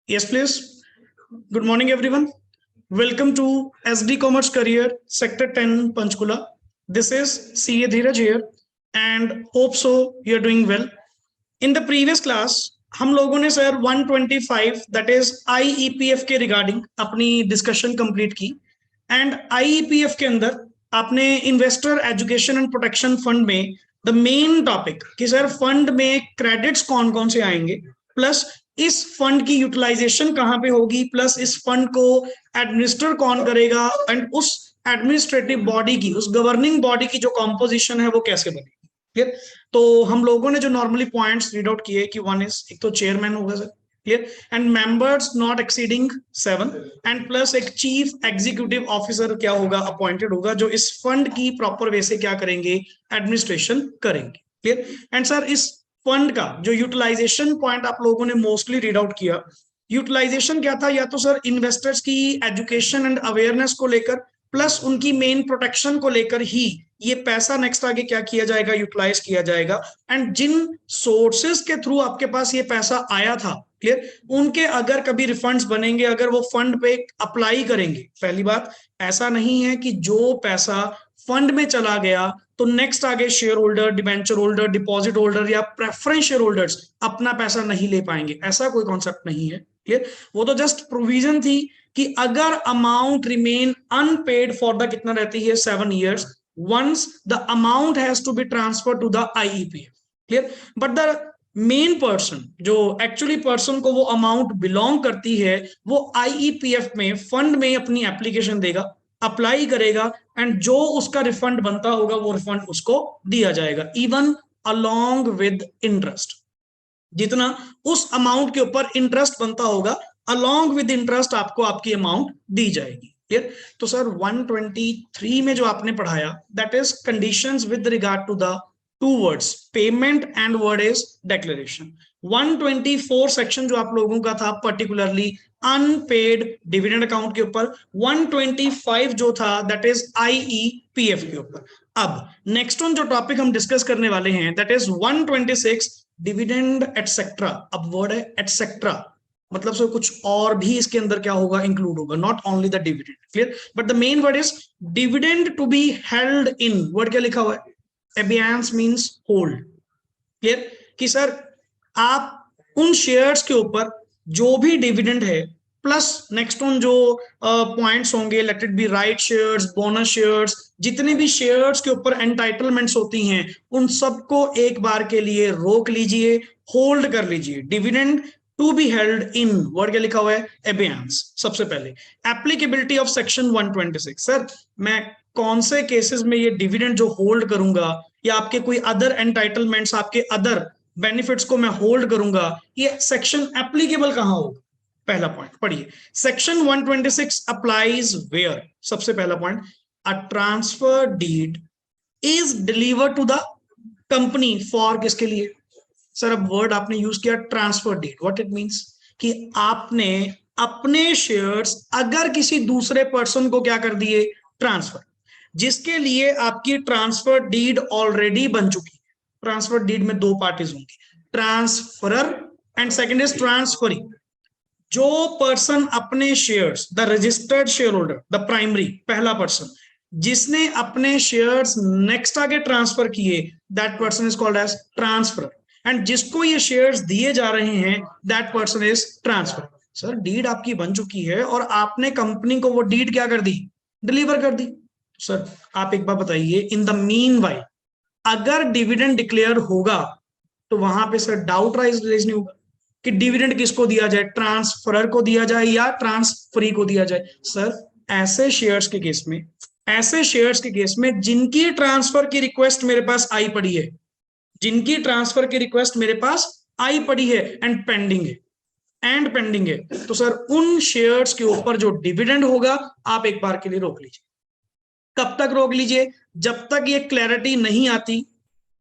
Yes, please. Good morning, everyone. Welcome to SD Commerce Career Sector 10 Panchkula. This is CA Dheeraj here and hope so you're doing well. In the previous class, हम लोगों ने sir 125 that is IEPF के regarding अपनी discussion complete की and IEPF के अंदर आपने investor education and protection fund में द मेन टॉपिक कि सर फंड में क्रेडिट्स कौन कौन से आएंगे, प्लस इस फंड की यूटिलाइजेशन कहाँ पे होगी, प्लस इस फंड को एडमिनिस्टर कौन करेगा एंड उस एडमिनिस्ट्रेटिव बॉडी की, उस गवर्निंग बॉडी की जो कॉम्पोजिशन है वो कैसे बनेगी। क्लियर। तो हम लोगों ने जो नॉर्मली पॉइंट्स रीड आउट किए कि वन इज एक तो चेयरमैन होगा sir, clear, and members not exceeding 7 and plus एक चीफ एग्जीक्यूटिव ऑफिसर क्या होगा, अपॉइंटेड होगा, जो इस फंड की प्रॉपर वे से क्या करेंगे, एडमिनिस्ट्रेशन करेंगे। क्लियर। एंड सर इस फंड का जो यूटिलाइजेशन पॉइंट आप लोगों ने मोस्टली रीड आउट किया, यूटिलाइजेशन क्या था, या तो सर इन्वेस्टर्स की एजुकेशन एंड अवेयरनेस को लेकर प्लस उनकी मेन प्रोटेक्शन को लेकर ही ये पैसा नेक्स्ट आगे क्या किया जाएगा, यूटिलाइज किया जाएगा। एंड जिन सोर्सेस के थ्रू आपके पास ये पैसा आया था, क्लियर, उनके अगर कभी रिफंड्स बनेंगे, अगर वो फंड पे अप्लाई करेंगे, पहली बात ऐसा नहीं है कि जो पैसा फंड में चला गया तो नेक्स्ट आगे share holder, debenture holder, deposit holder या प्रेफरेंस शेयर होल्डर्स अपना पैसा नहीं ले पाएंगे, ऐसा कोई कॉन्सेप्ट नहीं है। क्लियर। वो तो जस्ट प्रोविजन थी कि अगर amount remain unpaid for the कितना रहती है 7 years, once the amount has to be transferred to the IEPF. Clear. But the main person, जो एक्चुअली पर्सन को वो अमाउंट बिलोंग करती है, वो IEPF में फंड में अपनी एप्लीकेशन देगा, अप्लाई करेगा एंड जो उसका रिफंड बनता होगा वो रिफंड उसको दिया जाएगा, इवन अलोंग विद इंटरेस्ट। जितना उस अमाउंट के ऊपर इंटरेस्ट बनता होगा, अलोंग विद इंटरेस्ट आपको आपकी अमाउंट दी जाएगी। क्लियर। तो सर 123 में जो आपने पढ़ाया, that is conditions with regard to the two words payment and word is declaration. 124 section जो आप लोगों का था पर्टिकुलरली अनपेड डिविडेंड अकाउंट के ऊपर, 125 जो था दैट इज IEPF के ऊपर। अब नेक्स्ट वन जो टॉपिक हम डिस्कस करने वाले हैं दैट इज 126 डिविडेंड एटसेट्रा। अब वर्ड है एटसेट्रा, मतलब सर कुछ और भी इसके अंदर क्या होगा, इंक्लूड होगा, not only the dividend. Clear. But the main word is dividend to be held in, word क्या लिखा हुआ है, एबियंस मींस होल्ड। क्लियर। कि सर आप उन शेयर्स के ऊपर जो भी डिविडेंड है प्लस नेक्स्ट ऑन जो पॉइंट्स होंगे, let it be right shares, bonus shares, जितने भी शेयर्स के ऊपर एंटाइटलमेंट्स होती हैं, उन सबको एक बार के लिए रोक लीजिए, होल्ड कर लीजिए। Dividend to be held in, word क्या लिखा हुआ है, एबियंस। सबसे पहले एप्लीकेबिलिटी ऑफ सेक्शन 126। सर मैं कौन से केसेस में ये डिविडेंड जो होल्ड करूंगा, या आपके कोई अदर एंटाइटलमेंट्स, आपके अदर बेनिफिट्स को मैं होल्ड करूंगा, ये सेक्शन एप्लीकेबल कहां होगा। पहला पॉइंट पढ़िए, सेक्शन 126 अप्लाइज वेयर। सबसे पहला point, a transfer deed is delivered to the company for, किसके लिए सर, अब वर्ड आपने यूज किया transfer deed, what it means कि आपने अपने शेयर्स अगर किसी दूसरे पर्सन को क्या कर दिए, ट्रांसफर, जिसके लिए आपकी ट्रांसफर डीड ऑलरेडी बन चुकी है। ट्रांसफर डीड में दो पार्टीज होंगी, transferor and second is transferee. जो पर्सन अपने shares, the registered share holder, the primary, पहला पर्सन जिसने अपने शेयर्स नेक्स्ट आगे ट्रांसफर किए, that person is called as transferor. And जिसको ये शेयर्स दिए जा रहे हैं, that person is transfer. Sir deed आपकी बन चुकी है और आपने कंपनी को वो डीड क्या कर दी, डिलीवर कर दी। सर आप एक बार बताइए, इन द मीन वाइल अगर डिविडेंड डिक्लेयर होगा तो वहां पे सर डाउट राइज नहीं होगा कि डिविडेंड किसको दिया जाए, ट्रांसफरर को दिया जाए या ट्रांसफरी को दिया जाए। सर ऐसे शेयर्स के केस में, ऐसे शेयर्स के केस में जिनकी ट्रांसफर की रिक्वेस्ट मेरे पास आई पड़ी है, जिनकी ट्रांसफर की रिक्वेस्ट मेरे पास आई पड़ी है एंड पेंडिंग है, एंड पेंडिंग है, तो सर उन शेयर्स के ऊपर जो डिविडेंड होगा आप एक बार के लिए रोक लीजिए। कब तक रोक लीजिए, जब तक ये क्लैरिटी नहीं आती,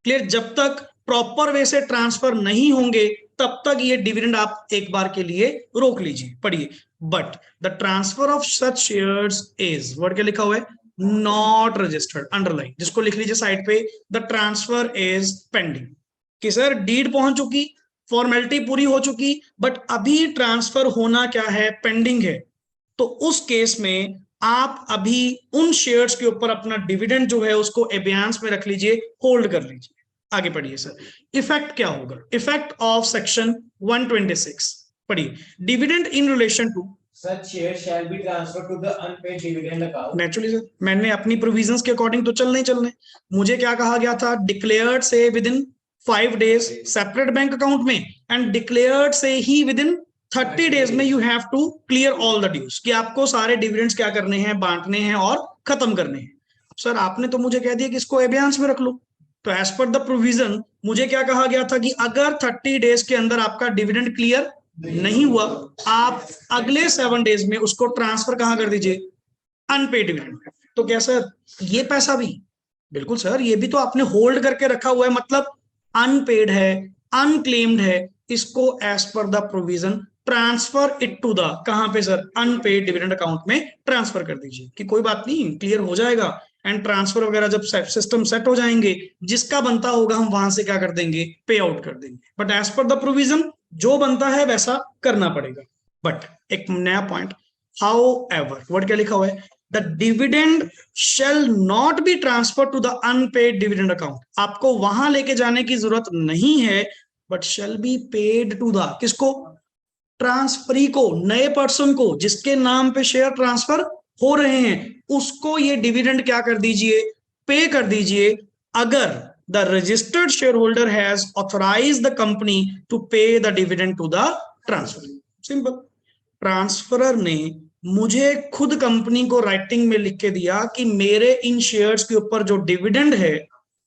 क्लियर, जब तक प्रॉपर वे से ट्रांसफर नहीं होंगे तब तक ये डिविडेंड आप एक बार के लिए रोक लीजिए। पढ़िए, but the transfer of such shares is, word क्या लिखा हुआ है, नॉट रजिस्टर्ड, अंडरलाइन, जिसको लिख लीजिए साइड पे, द ट्रांसफर इज पेंडिंग। कि सर डीड पहुंच चुकी, फॉर्मेलिटी पूरी हो चुकी, बट अभी ट्रांसफर होना क्या है, पेंडिंग है। तो उस केस में आप अभी उन शेयर्स के ऊपर अपना डिविडेंड जो है उसको एबियंस में रख लीजिए, होल्ड कर लीजिए। आगे पढ़िए सर, इफेक्ट क्या होगा, इफेक्ट ऑफ सेक्शन 126 पढ़िए, dividend in relation to Such shares shall be transferred to the unpaid dividend account. Naturally sir, मैंने अपनी प्रोविजंस के अकॉर्डिंग तो चलने, मुझे क्या कहा गया था, डिक्लेयर्ड से within 5 days separate bank account में, एंड डिक्लेयर्ड से ही विद इन 30 डेज में you have to clear all the dues, कि आपको सारे डिविडेंड्स क्या करने हैं, बांटने हैं और खत्म करने हैं। सर आपने तो मुझे कह दिया कि इसको एबियंस में रख लो, तो एज पर द प्रोविजन मुझे क्या कहा गया था कि अगर 30 डेज के अंदर आपका डिविडेंड क्लियर नहीं हुआ, आप अगले 7 डेज में उसको ट्रांसफर कहां कर दीजिए, अनपेड डिविडेंड। तो क्या सर ये पैसा भी, बिल्कुल सर, ये भी तो आपने होल्ड करके रखा हुआ है, मतलब अनपेड है, अनक्लेम्ड है, इसको as per the provision transfer it to the, कहां पे सर, अनपेड डिविडेंड अकाउंट में ट्रांसफर कर दीजिए, कि कोई बात नहीं, क्लियर हो जाएगा, एंड ट्रांसफर वगैरह जब सिस्टम सेट हो जाएंगे, जिसका बनता होगा हम वहां से क्या कर देंगे, पे आउट कर देंगे। But as per the provision जो बनता है वैसा करना पड़ेगा। बट एक नया पॉइंट, हाउएवर, वर्ड क्या लिखा हुआ है, the dividend shall not be transfer to the unpaid dividend account, आपको वहां लेके जाने की जरूरत नहीं है, but shall be paid to the, किसको, ट्रांसफरी को, नए पर्सन को जिसके नाम पे शेयर ट्रांसफर हो रहे हैं, उसको ये डिविडेंड क्या कर दीजिए, पे कर दीजिए, अगर the registered share holder has authorised the company to pay the dividend to the transfer. Simple, transferor ने मुझे खुद कंपनी को राइटिंग में लिख के दिया कि मेरे इन शेयर्स के ऊपर जो डिविडेंड है,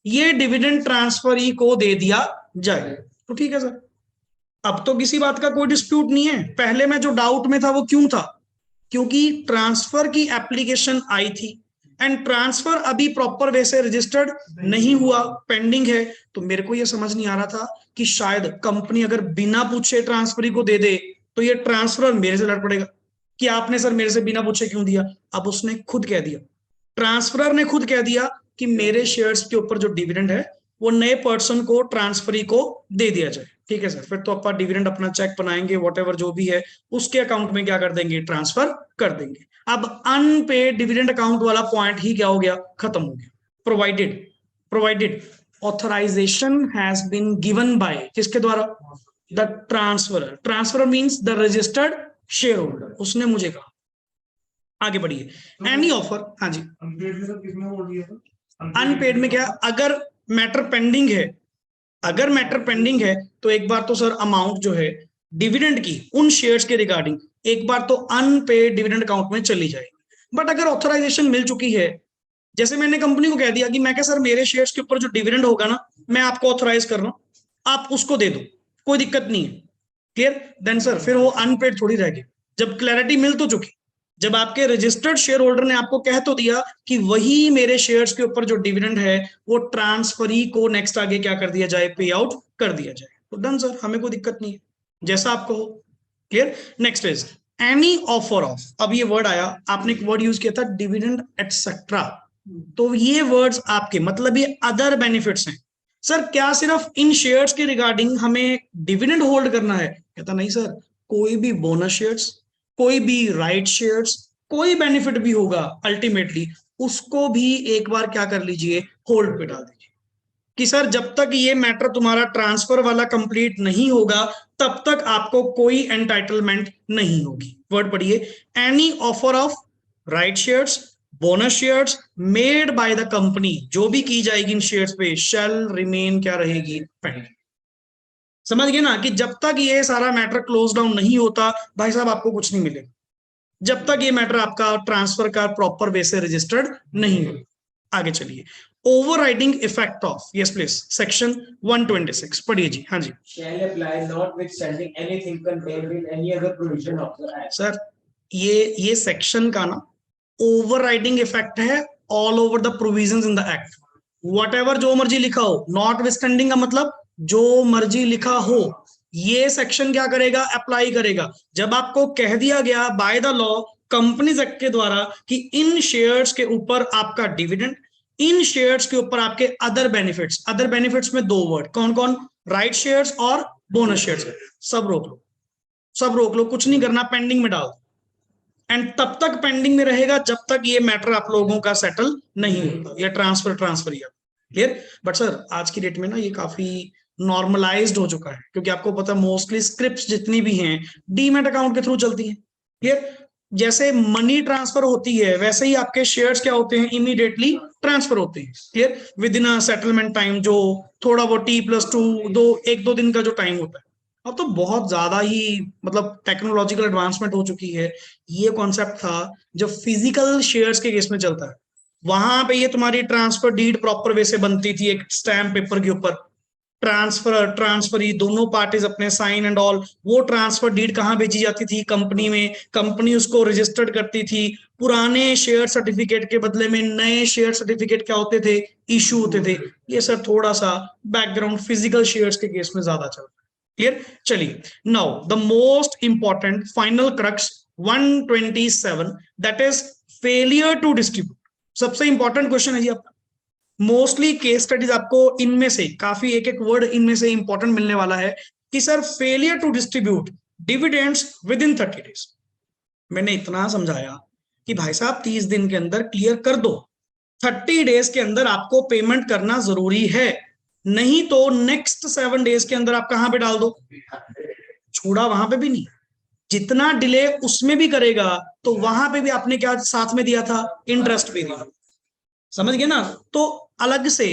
ये डिविडेंड ट्रांसफरी को दे दिया जाए, तो ठीक है सर, अब तो किसी बात का कोई डिस्प्यूट नहीं है। पहले में जो डाउट में था वो क्यों था, क्योंकि ट्रांसफर की एप्लीकेशन आई थी एंड ट्रांसफर अभी प्रॉपर वे से रजिस्टर्ड नहीं हुआ, पेंडिंग है, तो मेरे को ये समझ नहीं आ रहा था कि शायद कंपनी अगर बिना पूछे ट्रांसफरी को दे दे तो ये ट्रांसफर मेरे से लड़ पड़ेगा कि आपने सर मेरे से बिना पूछे क्यों दिया। अब उसने खुद कह दिया, ट्रांसफरर ने खुद कह दिया कि मेरे शेयर्स के ऊपर जो डिविडेंड है वो नए पर्सन को, ट्रांसफरी को दे दिया जाए। ठीक है सर, फिर तो अपन डिविडेंड अपना चेक बनाएंगे, व्हाटएवर जो भी है उसके अकाउंट में क्या कर देंगे, ट्रांसफर कर देंगे। अब अनपेड डिविडेंड अकाउंट वाला पॉइंट ही क्या हो गया, खत्म हो गया। Provided authorization has been given by, किसके द्वारा, the transferor. Transferor means the registered share holder, उसने मुझे कहा। आगे बढ़िए, एनी ऑफर, हाँ जी, अनपेड में क्या, अगर मैटर पेंडिंग है, अगर मैटर पेंडिंग है तो एक बार तो सर अमाउंट जो है डिविडेंड की उन शेयर्स के रिगार्डिंग एक बार तो अनपेड डिविडेंड अकाउंट में चली जाएगी। बट अगर ऑथराइजेशन मिल चुकी है, जैसे मैंने कंपनी को कह दिया कि मैं क्या सर मेरे शेयर्स के ऊपर जो डिविडेंड होगा ना, मैं आपको ऑथराइज कर रहा हूं, आप उसको दे दो, कोई दिक्कत नहीं है, क्लियर, देन सर फिर वो अनपेड थोड़ी रहेगी। जब क्लैरिटी मिल तो चुकी, जब आपके रजिस्टर्ड शेयर होल्डर ने आपको कह तो दिया कि वही मेरे शेयर्स के ऊपर जो डिविडेंड है वो ट्रांसफरी को नेक्स्ट आगे क्या कर दिया जाए, पे आउट कर दिया जाए, तो डन सर, हमें कोई दिक्कत नहीं है, जैसा आपको हो, clear. Next is any offer of, अब ये वर्ड आया, आपने एक वर्ड यूज किया था डिविडेंड एटसेट्रा, तो ये वर्ड्स आपके मतलब ये अदर बेनिफिट्स हैं। सर क्या सिर्फ इन शेयर्स के रिगार्डिंग हमें डिविडेंड होल्ड करना है, कहता नहीं सर, कोई भी बोनस शेयर्स, कोई भी राइट शेयर्स, कोई बेनिफिट भी होगा अल्टीमेटली उसको भी एक बार क्या कर लीजिए, होल्ड पे डाल दीजिए, कि सर जब तक ये मैटर तुम्हारा ट्रांसफर वाला कंप्लीट नहीं होगा तब तक आपको कोई एंटाइटलमेंट नहीं होगी। वर्ड पढ़िए, any offer of right shares, bonus shares made by the company, जो भी की जाएगी इन शेयर्स पे, शैल रिमेन क्या रहेगी, पेंडिंग। समझ गए ना, कि जब तक ये सारा मैटर क्लोज डाउन नहीं होता भाई साहब आपको कुछ नहीं मिलेगा, जब तक ये मैटर आपका ट्रांसफर का प्रॉपर वे से रजिस्टर्ड नहीं हो। आगे चलिए, overriding effect of, yes please, section 126 पढ़िए जी। हाँ जी, shall apply notwithstanding anything contained in any other provision of the act. Sir ये सेक्शन का ना ओवरराइडिंग इफेक्ट है all over the provisions in the act, whatever जो मर्जी लिखा हो, नॉटविथस्टैंडिंग का मतलब जो मर्जी लिखा हो, ये सेक्शन क्या करेगा, अप्लाई करेगा। जब आपको कह दिया गया by the law companies act के द्वारा कि इन शेयर्स के ऊपर आपका डिविडेंड, इन शेयर्स के ऊपर आपके अदर बेनिफिट्स में दो वर्ड कौन कौन, राइट शेयर्स और बोनस शेयर्स, सब रोक लो, सब रोक लो, कुछ नहीं करना, पेंडिंग में डाल दो। एंड तब तक पेंडिंग में रहेगा जब तक ये मैटर आप लोगों का सेटल नहीं होता, या ट्रांसफर या क्लियर। बट सर आज की डेट में ना ये काफी नॉर्मलाइज्ड हो चुका है, क्योंकि आपको पता है मोस्टली स्क्रिप्ट्स जितनी भी हैं डीमैट अकाउंट के थ्रू चलती हैं। क्लियर, जैसे मनी ट्रांसफर होती है वैसे ही आपके शेयर्स क्या होते हैं, इमीडिएटली ट्रांसफर होते हैं। Clear, with in a settlement time, जो थोड़ा वो T+2 एक दो दिन का जो टाइम होता है। अब तो बहुत ज्यादा ही मतलब टेक्नोलॉजिकल एडवांसमेंट हो चुकी है। ये कॉन्सेप्ट था जो फिजिकल शेयर्स के केस में चलता है, वहां पे ये तुम्हारी ट्रांसफर डीड प्रॉपर वे से बनती थी, एक स्टैम्प पेपर के ऊपर, ट्रांसफरी दोनों पार्टीज अपने साइन एंड ऑल, वो ट्रांसफर डीड कहाँ भेजी जाती थी, कंपनी में, कंपनी उसको रजिस्टर्ड करती थी, पुराने शेयर सर्टिफिकेट के बदले में नए शेयर सर्टिफिकेट क्या होते थे, इशू होते थे। ये सर थोड़ा सा बैकग्राउंड फिजिकल शेयर्स के केस में ज्यादा चलता है। क्लियर, चलिए now the most important final crux 127, that is failure to distribute. सबसे इंपॉर्टेंट क्वेश्चन है जी आपका। मोस्टली केस स्टडीज आपको इनमें से काफी एक एक वर्ड इनमें से इंपॉर्टेंट मिलने वाला है कि sir failure to distribute dividends within 30 days. मैंने इतना समझाया कि भाई साहब 30 दिन के अंदर क्लियर कर दो, 30 डेज के अंदर आपको पेमेंट करना जरूरी है, नहीं तो नेक्स्ट 7 डेज के अंदर आप कहां पे डाल दो, छूड़ा वहां पे भी नहीं, जितना डिले उसमें भी करेगा तो वहां पे भी आपने क्या साथ में दिया था, इंटरेस्ट भी दिया। समझ गए ना, तो अलग से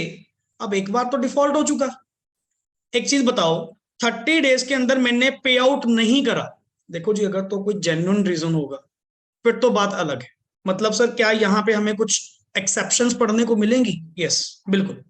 अब एक बार तो डिफॉल्ट हो चुका। एक चीज बताओ, 30 डेज के अंदर मैंने पे आउट नहीं करा, देखो जी अगर तो कोई जेन्युइन रीजन होगा फिर तो बात अलग है। मतलब सर क्या यहाँ पे हमें कुछ एक्सेप्शंस पढ़ने को मिलेंगी? यस, बिल्कुल,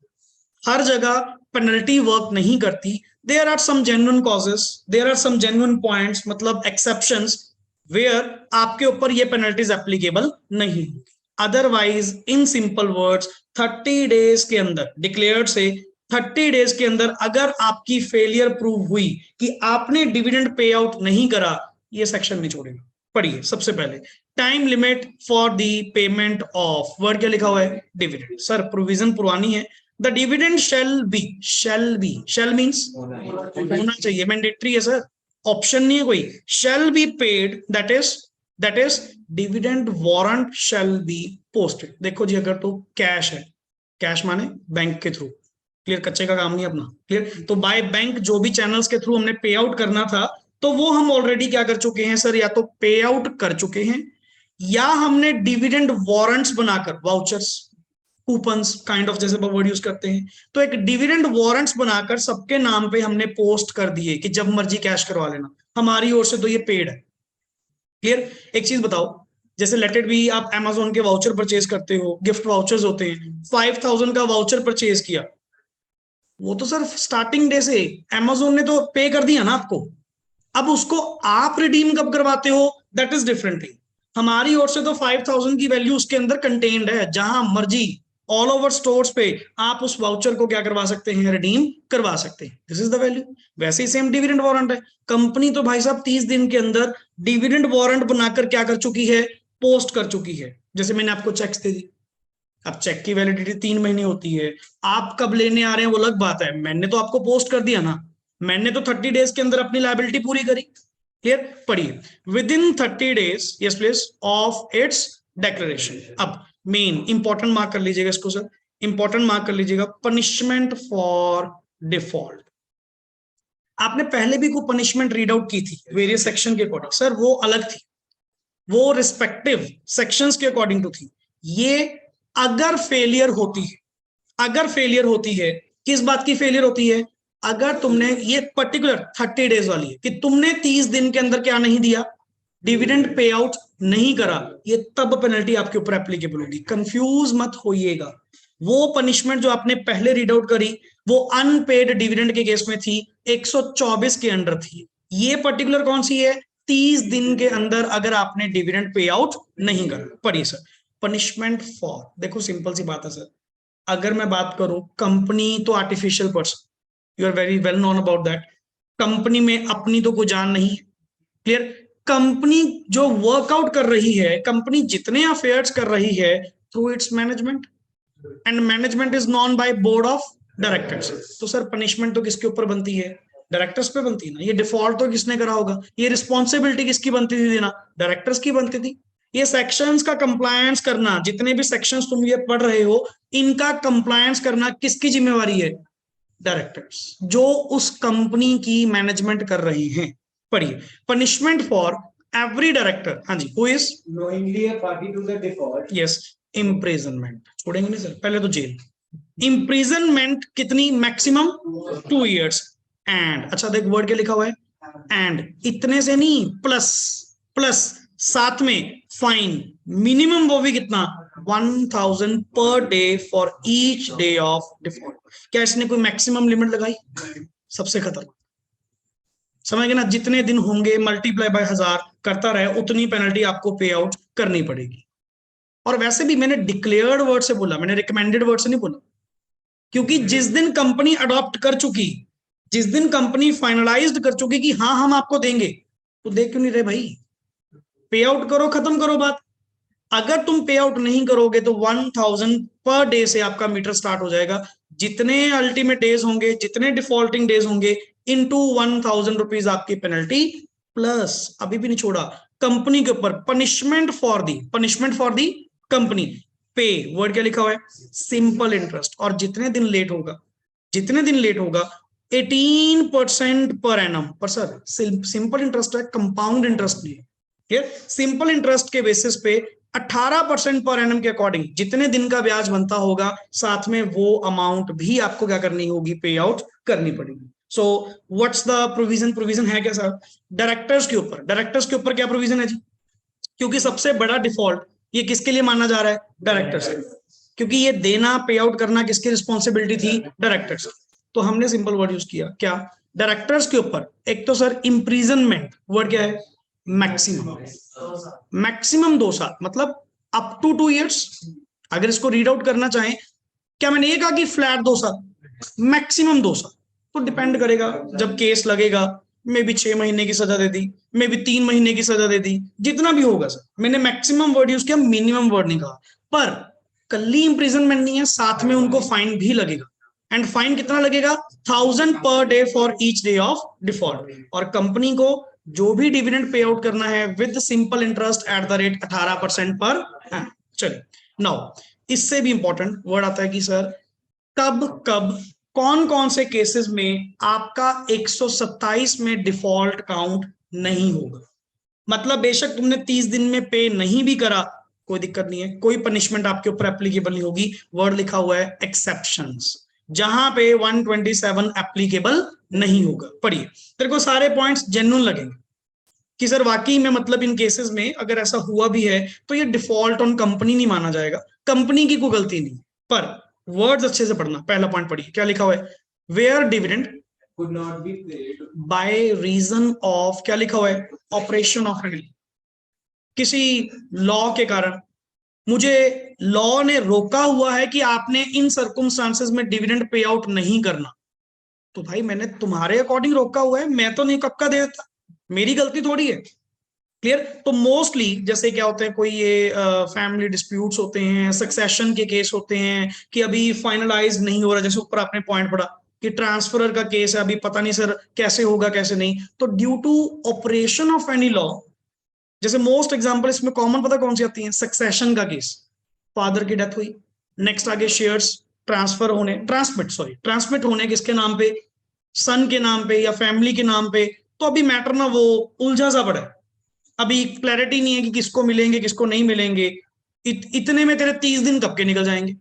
हर जगह पेनल्टी वर्क नहीं करती। There are some genuine causes, there are some genuine points, मतलब एक्सेप्शंस, वेयर आपके ऊपर ये पेनल्टीज एप्लीकेबल नहीं होगी। Otherwise in simple words 30 days के अंदर डिक्लेयर्ड से 30 डेज के अंदर अगर आपकी फेलियर प्रूव हुई कि आपने डिविडेंड पे आउट नहीं करा, ये सेक्शन नहीं छोड़ेगा। पढ़िए सबसे पहले, time limit for the payment of, word क्या लिखा हुआ है, डिविडेंड। सर प्रोविजन पुरानी है, द डिविडेंड शेल मीन्स होना चाहिए, मैंडेटरी है सर, ऑप्शन नहीं है कोई, shell be paid, that is dividend warrant shall be posted. देखो जी अगर तो कैश है, कैश माने बैंक के थ्रू, क्लियर, कच्चे का काम नहीं अपना, क्लियर, तो बाय बैंक जो भी चैनल्स के थ्रू हमने पे आउट करना था तो वो हम ऑलरेडी क्या कर चुके हैं सर, या तो पे आउट कर चुके हैं या हमने डिविडेंड वारंट्स बनाकर, वाउचर्स, कूपन्स काइंड ऑफ जैसे वर्ड यूज करते हैं, तो एक डिविडेंड वारंट्स बनाकर सबके नाम पे हमने पोस्ट कर दिए कि जब मर्जी कैश करवा लेना, हमारी ओर से तो ये पेड है। क्लियर, एक चीज बताओ, जैसे लेटेड भी आप Amazon के वाउचर परचेज करते हो, गिफ्ट वाउचर्स होते हैं, 5000 का वाउचर परचेज किया, वो तो सर स्टार्टिंग डे से Amazon ने तो पे कर दिया ना आपको, अब उसको आप रिडीम कब करवाते हो, दैट इज डिफरेंट थिंग। हमारी ओर से तो 5000 की वैल्यू उसके अंदर कंटेन्ड है, जहां मर्जी ऑल ओवर स्टोर्स पे आप उस वाउचर को क्या करवा सकते हैं, रिडीम करवा सकते हैं, दिस इज द वैल्यू। वैसे ही सेम डिविडेंड वारंट है, कंपनी तो भाई साहब 30 दिन के अंदर डिविडेंड वारंट बनाकर क्या कर चुकी है, पोस्ट कर चुकी है। जैसे मैंने आपको चेक्स दे दी, अब चेक की वैलिडिटी 3 महीने होती है, आप कब लेने आ रहे हैं वो अलग बात है, मैंने तो आपको पोस्ट कर दिया ना, मैंने तो 30 डेज के अंदर अपनी लायबिलिटी पूरी करी। क्लियर, पढ़िए, with in 30 days, yes please, of its declaration. अब मेन इंपॉर्टेंट मार्क कर लीजिएगा इसको सर, इंपॉर्टेंट मार्क कर लीजिएगा, पनिशमेंट फॉर डिफॉल्ट। आपने पहले भी कोई पनिशमेंट रीड आउट की थी वेरियस सेक्शन के अकॉर्डिंग, सर वो अलग थी, वो रिस्पेक्टिव सेक्शंस के अकॉर्डिंग टू थी। ये अगर फेलियर होती है, अगर फेलियर होती है, किस बात की फेलियर होती है, अगर तुमने ये पर्टिकुलर 30 डेज वाली है कि तुमने 30 दिन के अंदर क्या नहीं दिया, डिविडेंड पे आउट नहीं करा, ये तब पेनल्टी आपके ऊपर एप्लीकेबल होगी। कंफ्यूज मत होइएगा, वो पनिशमेंट जो आपने पहले रीड आउट करी वो अनपेड डिविडेंड के केस में थी, 124 के अंडर थी। ये पर्टिकुलर कौन सी है, 30 दिन के अंदर अगर आपने डिविडेंड पे आउट नहीं करा। पढ़िए सर, पनिशमेंट फॉर, देखो सिंपल सी बात है सर, अगर मैं बात करूं, कंपनी तो artificial person, you are very well known about that, company में अपनी तो कोई जान नहीं है। क्लियर, कंपनी जो वर्कआउट कर रही है, कंपनी जितने अफेयर्स कर रही है through it's management, and management is known by board of directors, तो सर पनिशमेंट तो किसके ऊपर बनती है, डायरेक्टर्स पे बनती है ना। ये डिफॉल्ट तो किसने करा होगा, ये रिस्पॉन्सिबिलिटी किसकी बनती थी देना, डायरेक्टर्स की बनती थी। ये सेक्शंस का कंप्लायंस करना, जितने भी सेक्शंस तुम ये पढ़ रहे हो, इनका कंप्लायंस करना किसकी जिम्मेवारी है, डायरेक्टर्स, जो उस कंपनी की मैनेजमेंट कर रहे हैं। पढ़िए, पनिशमेंट फॉर एवरी डायरेक्टर, हाँ जी, who is knowingly a party to the default, yes, imprisonment, छोड़ेंगे नहीं सर, पहले तो जेल। इम्प्रिजनमेंट कितनी, मैक्सिमम 2 years। एंड अच्छा देख वर्ड क्या लिखा हुआ है, एंड इतने से नहीं, प्लस प्लस साथ में फाइन, मिनिमम वो भी कितना, 1000 per day for each day of default. क्या इसने कोई मैक्सिमम लिमिट लगाई, सबसे खतरनाक, समझ गए ना, जितने दिन होंगे मल्टीप्लाई बाय 1000 करता रहे, उतनी पेनल्टी आपको पे आउट करनी पड़ेगी। और वैसे भी मैंने डिक्लेयर्ड वर्ड से बोला, मैंने रिकमेंडेड वर्ड से नहीं बोला, क्योंकि जिस दिन कंपनी अडॉप्ट कर चुकी, जिस दिन कंपनी फाइनलाइज्ड कर चुकी कि हाँ हम आपको देंगे, तो दे क्यों नहीं रहे भाई, पे आउट करो, खत्म करो बात। अगर तुम पे आउट नहीं करोगे तो 1000 पर डे से आपका मीटर स्टार्ट हो जाएगा, जितने अल्टीमेट डेज होंगे, जितने डिफॉल्टिंग डेज होंगे, इनटू 1000 रुपीज आपकी पेनल्टी, प्लस अभी भी नहीं छोड़ा, कंपनी के ऊपर पनिशमेंट फॉर दी कंपनी, पे वर्ड क्या लिखा हुआ है, सिंपल इंटरेस्ट, और जितने दिन लेट होगा 18% पर एनम, पर सर सिंपल इंटरेस्ट है, कंपाउंड इंटरेस्ट नहीं है। सिंपल इंटरेस्ट के बेसिस पे 18% पर एनम के अकॉर्डिंग जितने दिन का ब्याज बनता होगा, साथ में वो अमाउंट भी आपको क्या करनी होगी, पे आउट करनी पड़ेगी। सो व्हाट्स द प्रोविजन है क्या सर, डायरेक्टर्स के ऊपर क्या प्रोविजन है जी, क्योंकि सबसे बड़ा डिफॉल्ट ये किसके लिए माना जा रहा है, डायरेक्टर्स, क्योंकि ये देना, पे आउट करना किसकी रिस्पॉन्सिबिलिटी थी, डायरेक्टर्स। तो हमने सिंपल वर्ड यूज किया, क्या, डायरेक्टर्स के ऊपर एक तो सर इम्प्रिजनमेंट, वर्ड क्या है, मैक्सिमम 2 साल, मतलब अप टू 2 years। अगर इसको रीड आउट करना चाहें, क्या मैंने ये कहा कि फ्लैट 2 साल, मैक्सिमम 2 साल, तो डिपेंड करेगा, जब केस लगेगा मे भी 6 महीने की सजा दे दी, मे भी 3 महीने की सजा दे दी, जितना भी होगा सर। मैंने मैक्सिमम वर्ड यूज किया, मिनिमम वर्ड नहीं कहा। पर कल्ली इंप्रिजनमेंट नहीं है, साथ में उनको फाइन भी लगेगा, एंड फाइन कितना लगेगा, 1000 per day for each day of default. और कंपनी को जो भी डिविडेंड पे आउट करना है with simple interest eight the rate 18% पर। चलिए नाउ इससे भी इंपॉर्टेंट वर्ड आता है कि सर कब कब कौन कौन से केसेस में आपका 127 में डिफॉल्ट काउंट नहीं होगा। मतलब बेशक तुमने 30 दिन में पे नहीं भी करा, कोई दिक्कत नहीं है, कोई पनिशमेंट आपके ऊपर एप्लीकेबल नहीं होगी। वर्ड लिखा हुआ है एक्सेप्शंस, जहां पे 127 एप्लीकेबल नहीं होगा। पढ़िए, तेरे को सारे पॉइंट्स जेन्युइन लगेंगे कि सर वाकई में, मतलब इन केसेस में अगर ऐसा हुआ भी है तो ये डिफॉल्ट ऑन कंपनी नहीं माना जाएगा, कंपनी की कोई गलती नहीं। पर वर्ड्स अच्छे से पढ़ना। पहला पॉइंट पढ़िए, क्या लिखा हुआ है, where dividend could not be paid by reason of, क्या लिखा हुआ है, ऑपरेशन ऑफ एनी, किसी लॉ के कारण मुझे लॉ ने रोका हुआ है कि आपने इन सर्कुमस्टांसेस में डिविडेंड पे आउट नहीं करना, तो भाई मैंने तुम्हारे अकॉर्डिंग रोका हुआ है, मैं तो नहीं कब का दे देता, मेरी गलती थोड़ी है। क्लियर। तो मोस्टली जैसे क्या होते हैं, कोई ये फैमिली डिस्प्यूट्स होते हैं, सक्सेशन के केस होते हैं कि अभी फाइनलाइज नहीं हो रहा, जैसे ऊपर आपने पॉइंट पढ़ा कि ट्रांसफर का केस है, अभी पता नहीं सर कैसे होगा कैसे नहीं, तो due to operation of any law, जैसे मोस्ट एग्जांपल इसमें कॉमन पता कौन सी आती है, सक्सेशन का केस, फादर की डेथ हुई, नेक्स्ट आगे शेयर्स ट्रांसमिट होने किसके नाम पे, सन के नाम पे या फैमिली के नाम पे, तो अभी मैटर ना वो उलझा सा पड़ा है, अभी क्लैरिटी नहीं है कि किसको मिलेंगे किसको नहीं मिलेंगे। इतने में तेरे 30 दिन कब के निकल जाएंगे,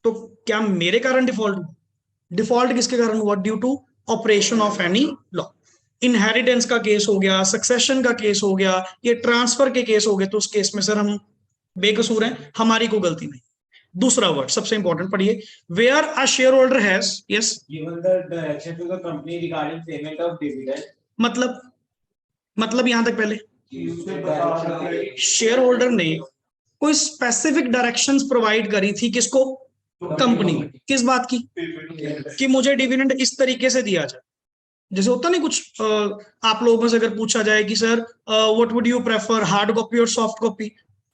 तो क्या मेरे कारण डिफॉल्ट हुआ, डिफॉल्ट किसके कारण हुआ, due to operation of any law. Inheritance का केस हो गया, सक्सेशन का केस हो गया, ये ट्रांसफर के केस हो गए, तो उस केस में सर हम बेकसूर हैं, हमारी कोई गलती नहीं। दूसरा वर्ड सबसे इंपॉर्टेंट पढ़िए, where a share holder has, yes, given the direction to the company regarding payment of dividend, मतलब यहां तक पहले शेयर होल्डर ने कोई स्पेसिफिक डायरेक्शंस प्रोवाइड करी थी किसको, कंपनी, किस बात की, कि मुझे डिविडेंड इस तरीके से दिया जाए। जैसे होता नहीं कुछ आप लोगों से अगर पूछा जाए कि sir what would you prefer, hard copy और सॉफ्ट कॉपी,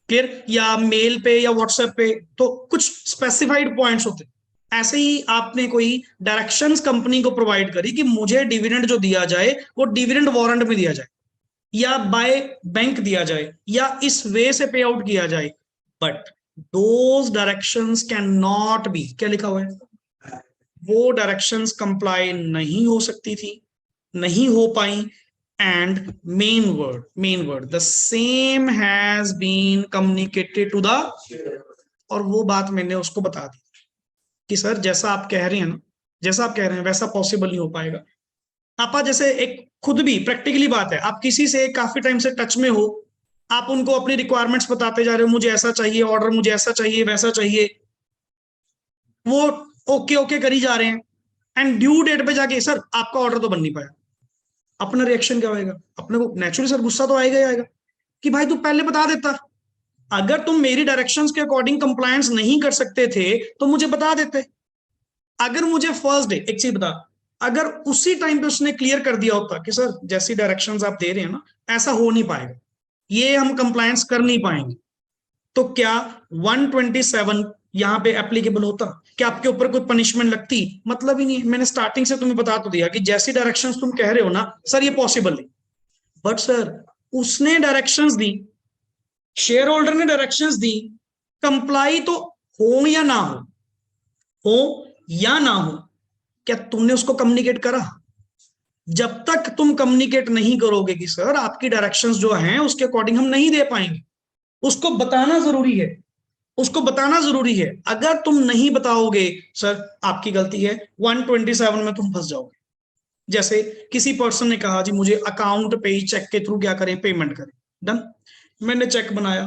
क्लियर, या मेल पे या व्हाट्सएप पे, तो कुछ स्पेसिफाइड पॉइंट्स होते, ऐसे ही आपने कोई डायरेक्शंस कंपनी को प्रोवाइड करी कि मुझे डिविडेंड जो दिया जाए वो डिविडेंड वारंट में दिया जाए या बाय बैंक दिया जाए या इस वे से पे आउट किया जाए, but those directions can not be, क्या लिखा हुआ है, वो डायरेक्शंस कंप्लाई नहीं हो सकती थी, नहीं हो पाई। And main word the same has been communicated to the, और वो बात मैंने उसको बता दी कि सर जैसा आप कह रहे हैं ना, जैसा आप कह रहे हैं वैसा पॉसिबल नहीं हो पाएगा। आप जैसे एक खुद भी प्रैक्टिकली बात है, आप किसी से काफी टाइम से टच में हो, आप उनको अपनी रिक्वायरमेंट्स बताते जा रहे हो, मुझे ऐसा चाहिए ऑर्डर, मुझे ऐसा चाहिए वैसा चाहिए, वो ओके ओके करी जा रहे हैं, एंड ड्यू डेट पे जाके सर आपका ऑर्डर तो बन नहीं पाया, अपना रिएक्शन क्या होएगा, अपने को नेचुरली सर गुस्सा तो आएगा ही आएगा कि भाई तू पहले बता देता, अगर तुम मेरी डायरेक्शंस के अकॉर्डिंग कंप्लायंस नहीं कर सकते थे तो मुझे बता देते। अगर मुझे फर्स्ट डे एक चीज बता, अगर उसी टाइम पे उसने क्लियर कर दिया होता कि सर जैसी डायरेक्शंस आप दे रहे हैं ना ऐसा हो नहीं पाएगा, ये हम कंप्लायंस कर नहीं पाएंगे, तो क्या 127 यहां पे एप्लीकेबल होता, क्या आपके ऊपर कोई पनिशमेंट लगती? मतलब ही नहीं है। मैंने स्टार्टिंग से तुम्हें बता तो दिया कि जैसी डायरेक्शंस तुम कह रहे हो ना सर ये पॉसिबल नहीं, बट सर उसने डायरेक्शंस दी, शेयर होल्डर ने डायरेक्शंस दी, कंप्लाई तो हो या ना हो या ना हो, क्या तुमने उसको कम्युनिकेट करा? जब तक तुम कम्युनिकेट नहीं करोगे कि सर आपकी डायरेक्शंस जो हैं उसके अकॉर्डिंग हम नहीं दे पाएंगे, उसको बताना जरूरी है, उसको बताना जरूरी है। अगर तुम नहीं बताओगे सर आपकी गलती है, 127 में तुम फंस जाओगे। जैसे किसी पर्सन ने कहा जी मुझे अकाउंट पे ही चेक के थ्रू क्या करें, पेमेंट करें, डन, मैंने चेक बनाया,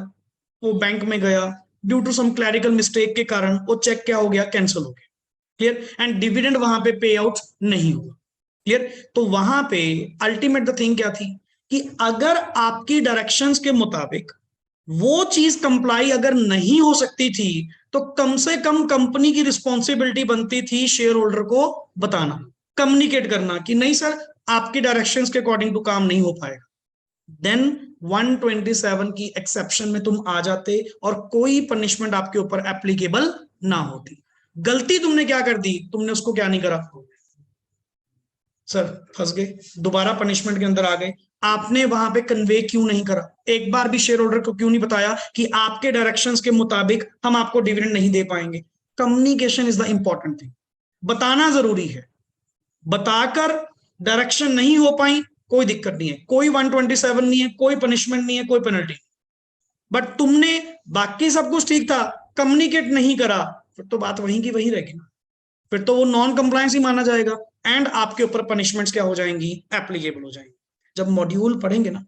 वो बैंक में गया, due to some clerical mistake के कारण वो चेक क्या हो गया, कैंसिल हो गया, क्लियर, एंड डिविडेंड वहां पे पे आउट नहीं हुआ, क्लियर। तो वहां पे अल्टीमेट द थिंग क्या थी कि अगर आपकी डायरेक्शंस के मुताबिक वो चीज कंप्लाई अगर नहीं हो सकती थी तो कम से कम कंपनी की रिस्पॉन्सिबिलिटी बनती थी शेयर होल्डर को बताना, कम्युनिकेट करना कि नहीं सर आपकी डायरेक्शंस के अकॉर्डिंग तो काम नहीं हो पाएगा। देन 127 की एक्सेप्शन में तुम आ जाते और कोई पनिशमेंट आपके ऊपर एप्लीकेबल ना होती। गलती तुमने क्या कर दी, तुमने उसको क्या नहीं करा, सर फंस गए, दोबारा पनिशमेंट के अंदर आ गए, आपने वहां पे कन्वे क्यों नहीं करा, एक बार भी शेयर होल्डर को क्यों नहीं बताया कि आपके डायरेक्शंस के मुताबिक हम आपको डिविडेंड नहीं दे पाएंगे। Communication is the important thing, बताना जरूरी है, बताकर डायरेक्शन नहीं हो पाई कोई दिक्कत नहीं है, कोई 127 नहीं है, कोई पनिशमेंट नहीं है, कोई पेनल्टी, बट तुमने बाकी सब कुछ ठीक था, कम्युनिकेट नहीं करा, फिर तो बात वहीं की वहीं रहेगी ना, फिर तो वो नॉन कंप्लायंस ही माना जाएगा एंड आपके ऊपर पनिशमेंट्स क्या हो जाएंगी, एप्लीकेबल हो जाएंगी। जब मॉड्यूल पढ़ेंगे ना,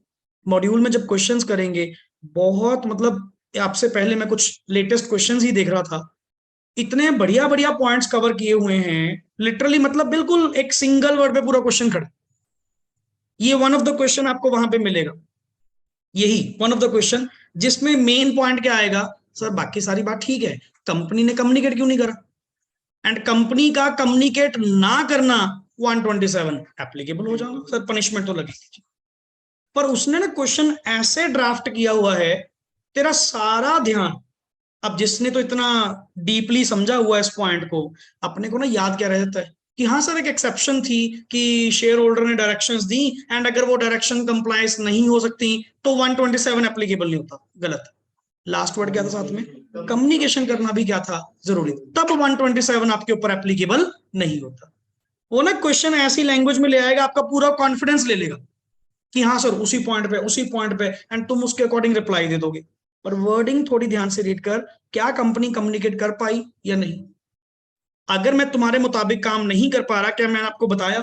मॉड्यूल में जब क्वेश्चंस करेंगे, बहुत मतलब आपसे पहले मैं कुछ लेटेस्ट क्वेश्चंस ही देख रहा था, इतने बढ़िया बढ़िया पॉइंट्स कवर किए हुए हैं लिटरली, मतलब बिल्कुल एक सिंगल वर्ड पे पूरा क्वेश्चन खड़ा। ये वन ऑफ द क्वेश्चन आपको वहां पे मिलेगा, यही वन ऑफ द क्वेश्चन जिसमें मेन पॉइंट क्या आएगा, सर बाकी सारी बात ठीक है, कंपनी ने कम्युनिकेट क्यों नहीं करा, एंड कंपनी का कम्युनिकेट ना करना 127 एप्लीकेबल हो जाना, सर पनिशमेंट तो लगेगी। पर उसने ना क्वेश्चन ऐसे ड्राफ्ट किया हुआ है, तेरा सारा ध्यान, अब जिसने तो इतना डीपली समझा हुआ है इस पॉइंट को, अपने को ना याद क्या रह जाता है कि हाँ सर एक एक्सेप्शन थी कि शेयर होल्डर ने डायरेक्शंस दी एंड अगर वो डायरेक्शन कंप्लायंस नहीं हो सकती तो 127 एप्लीकेबल नहीं होता, गलत। लास्ट वर्ड क्या था साथ में, कम्युनिकेशन करना भी क्या था, जरूरी, तब 127 आपके ऊपर एप्लीकेबल नहीं होता। वो ना क्वेश्चन ऐसी लैंग्वेज में ले आएगा, आपका पूरा कॉन्फिडेंस ले लेगा कि हाँ सर उसी पॉइंट पे उसी पॉइंट पे, एंड तुम उसके अकॉर्डिंग रिप्लाई दे दोगे। पर वर्डिंग थोड़ी ध्यान से रीड कर, क्या कंपनी कम्युनिकेट कर पाई या नहीं, अगर मैं तुम्हारे मुताबिक काम नहीं कर पा रहा, क्या मैंने आपको बताया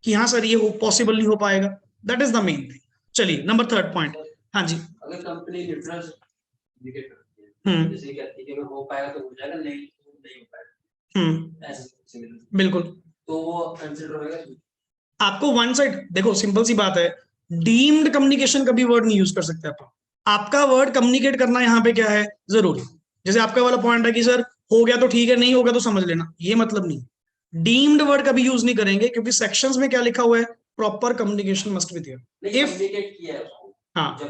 कि हाँ सर ये पॉसिबल नहीं हो पाएगा, that is the main thing. चलिए नंबर थर्ड पॉइंट, हाँ जी। अगर कंपनी डिफरेंस इंडिकेट करती है, जैसे कहती है कि अगर हो पाएगा तो हो जाएगा, नहीं तो नहीं हो पाएगा, ऐसे बिल्कुल, तो वो कंसीडर होगा। आपको वन साइड देखो, सिंपल सी बात है, डीम्ड कम्युनिकेशन कभी वर्ड नहीं यूज कर सकते आप, आपका वर्ड कम्युनिकेट करना यहाँ पे क्या है, जरूरी। जैसे आपका वाला पॉइंट है कि सर हो गया तो ठीक है, नहीं होगा तो समझ लेना, ये मतलब नहीं, डीम्ड वर्ड कभी यूज नहीं करेंगे क्योंकि सेक्शंस में क्या लिखा हुआ है, proper communication must be there. If communicate किया है उसको, हाँ जब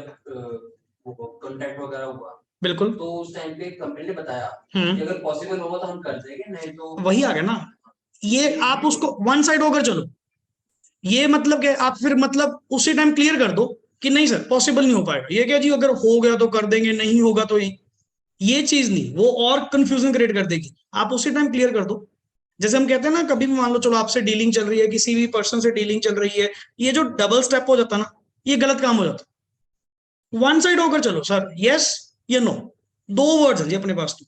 वो कांटेक्ट वगैरह हुआ, बिल्कुल। तो उस टाइम पे कंपनी ने बताया हम्म, कि अगर पॉसिबल होगा तो हम कर देंगे, नहीं तो वही आ गया ना, ये आप उसको वन साइड होकर चलो, ये मतलब क्या, आप फिर मतलब उसी टाइम क्लियर कर दो कि नहीं सर पॉसिबल नहीं हो पाएगा, ये क्या जी अगर हो गया तो कर देंगे, नहीं होगा तो ये चीज नहीं, वो और कंफ्यूजन क्रिएट कर देगी, आप उसी टाइम क्लियर कर दो। जैसे हम कहते हैं ना, कभी भी मान लो चलो आपसे डीलिंग चल रही है, किसी भी पर्सन से डीलिंग चल रही है, ये जो डबल स्टेप हो जाता ना, ये गलत काम हो जाता। वन साइड होकर चलो सर, यस या नो, दो वर्ड्स है जी अपने पास तो।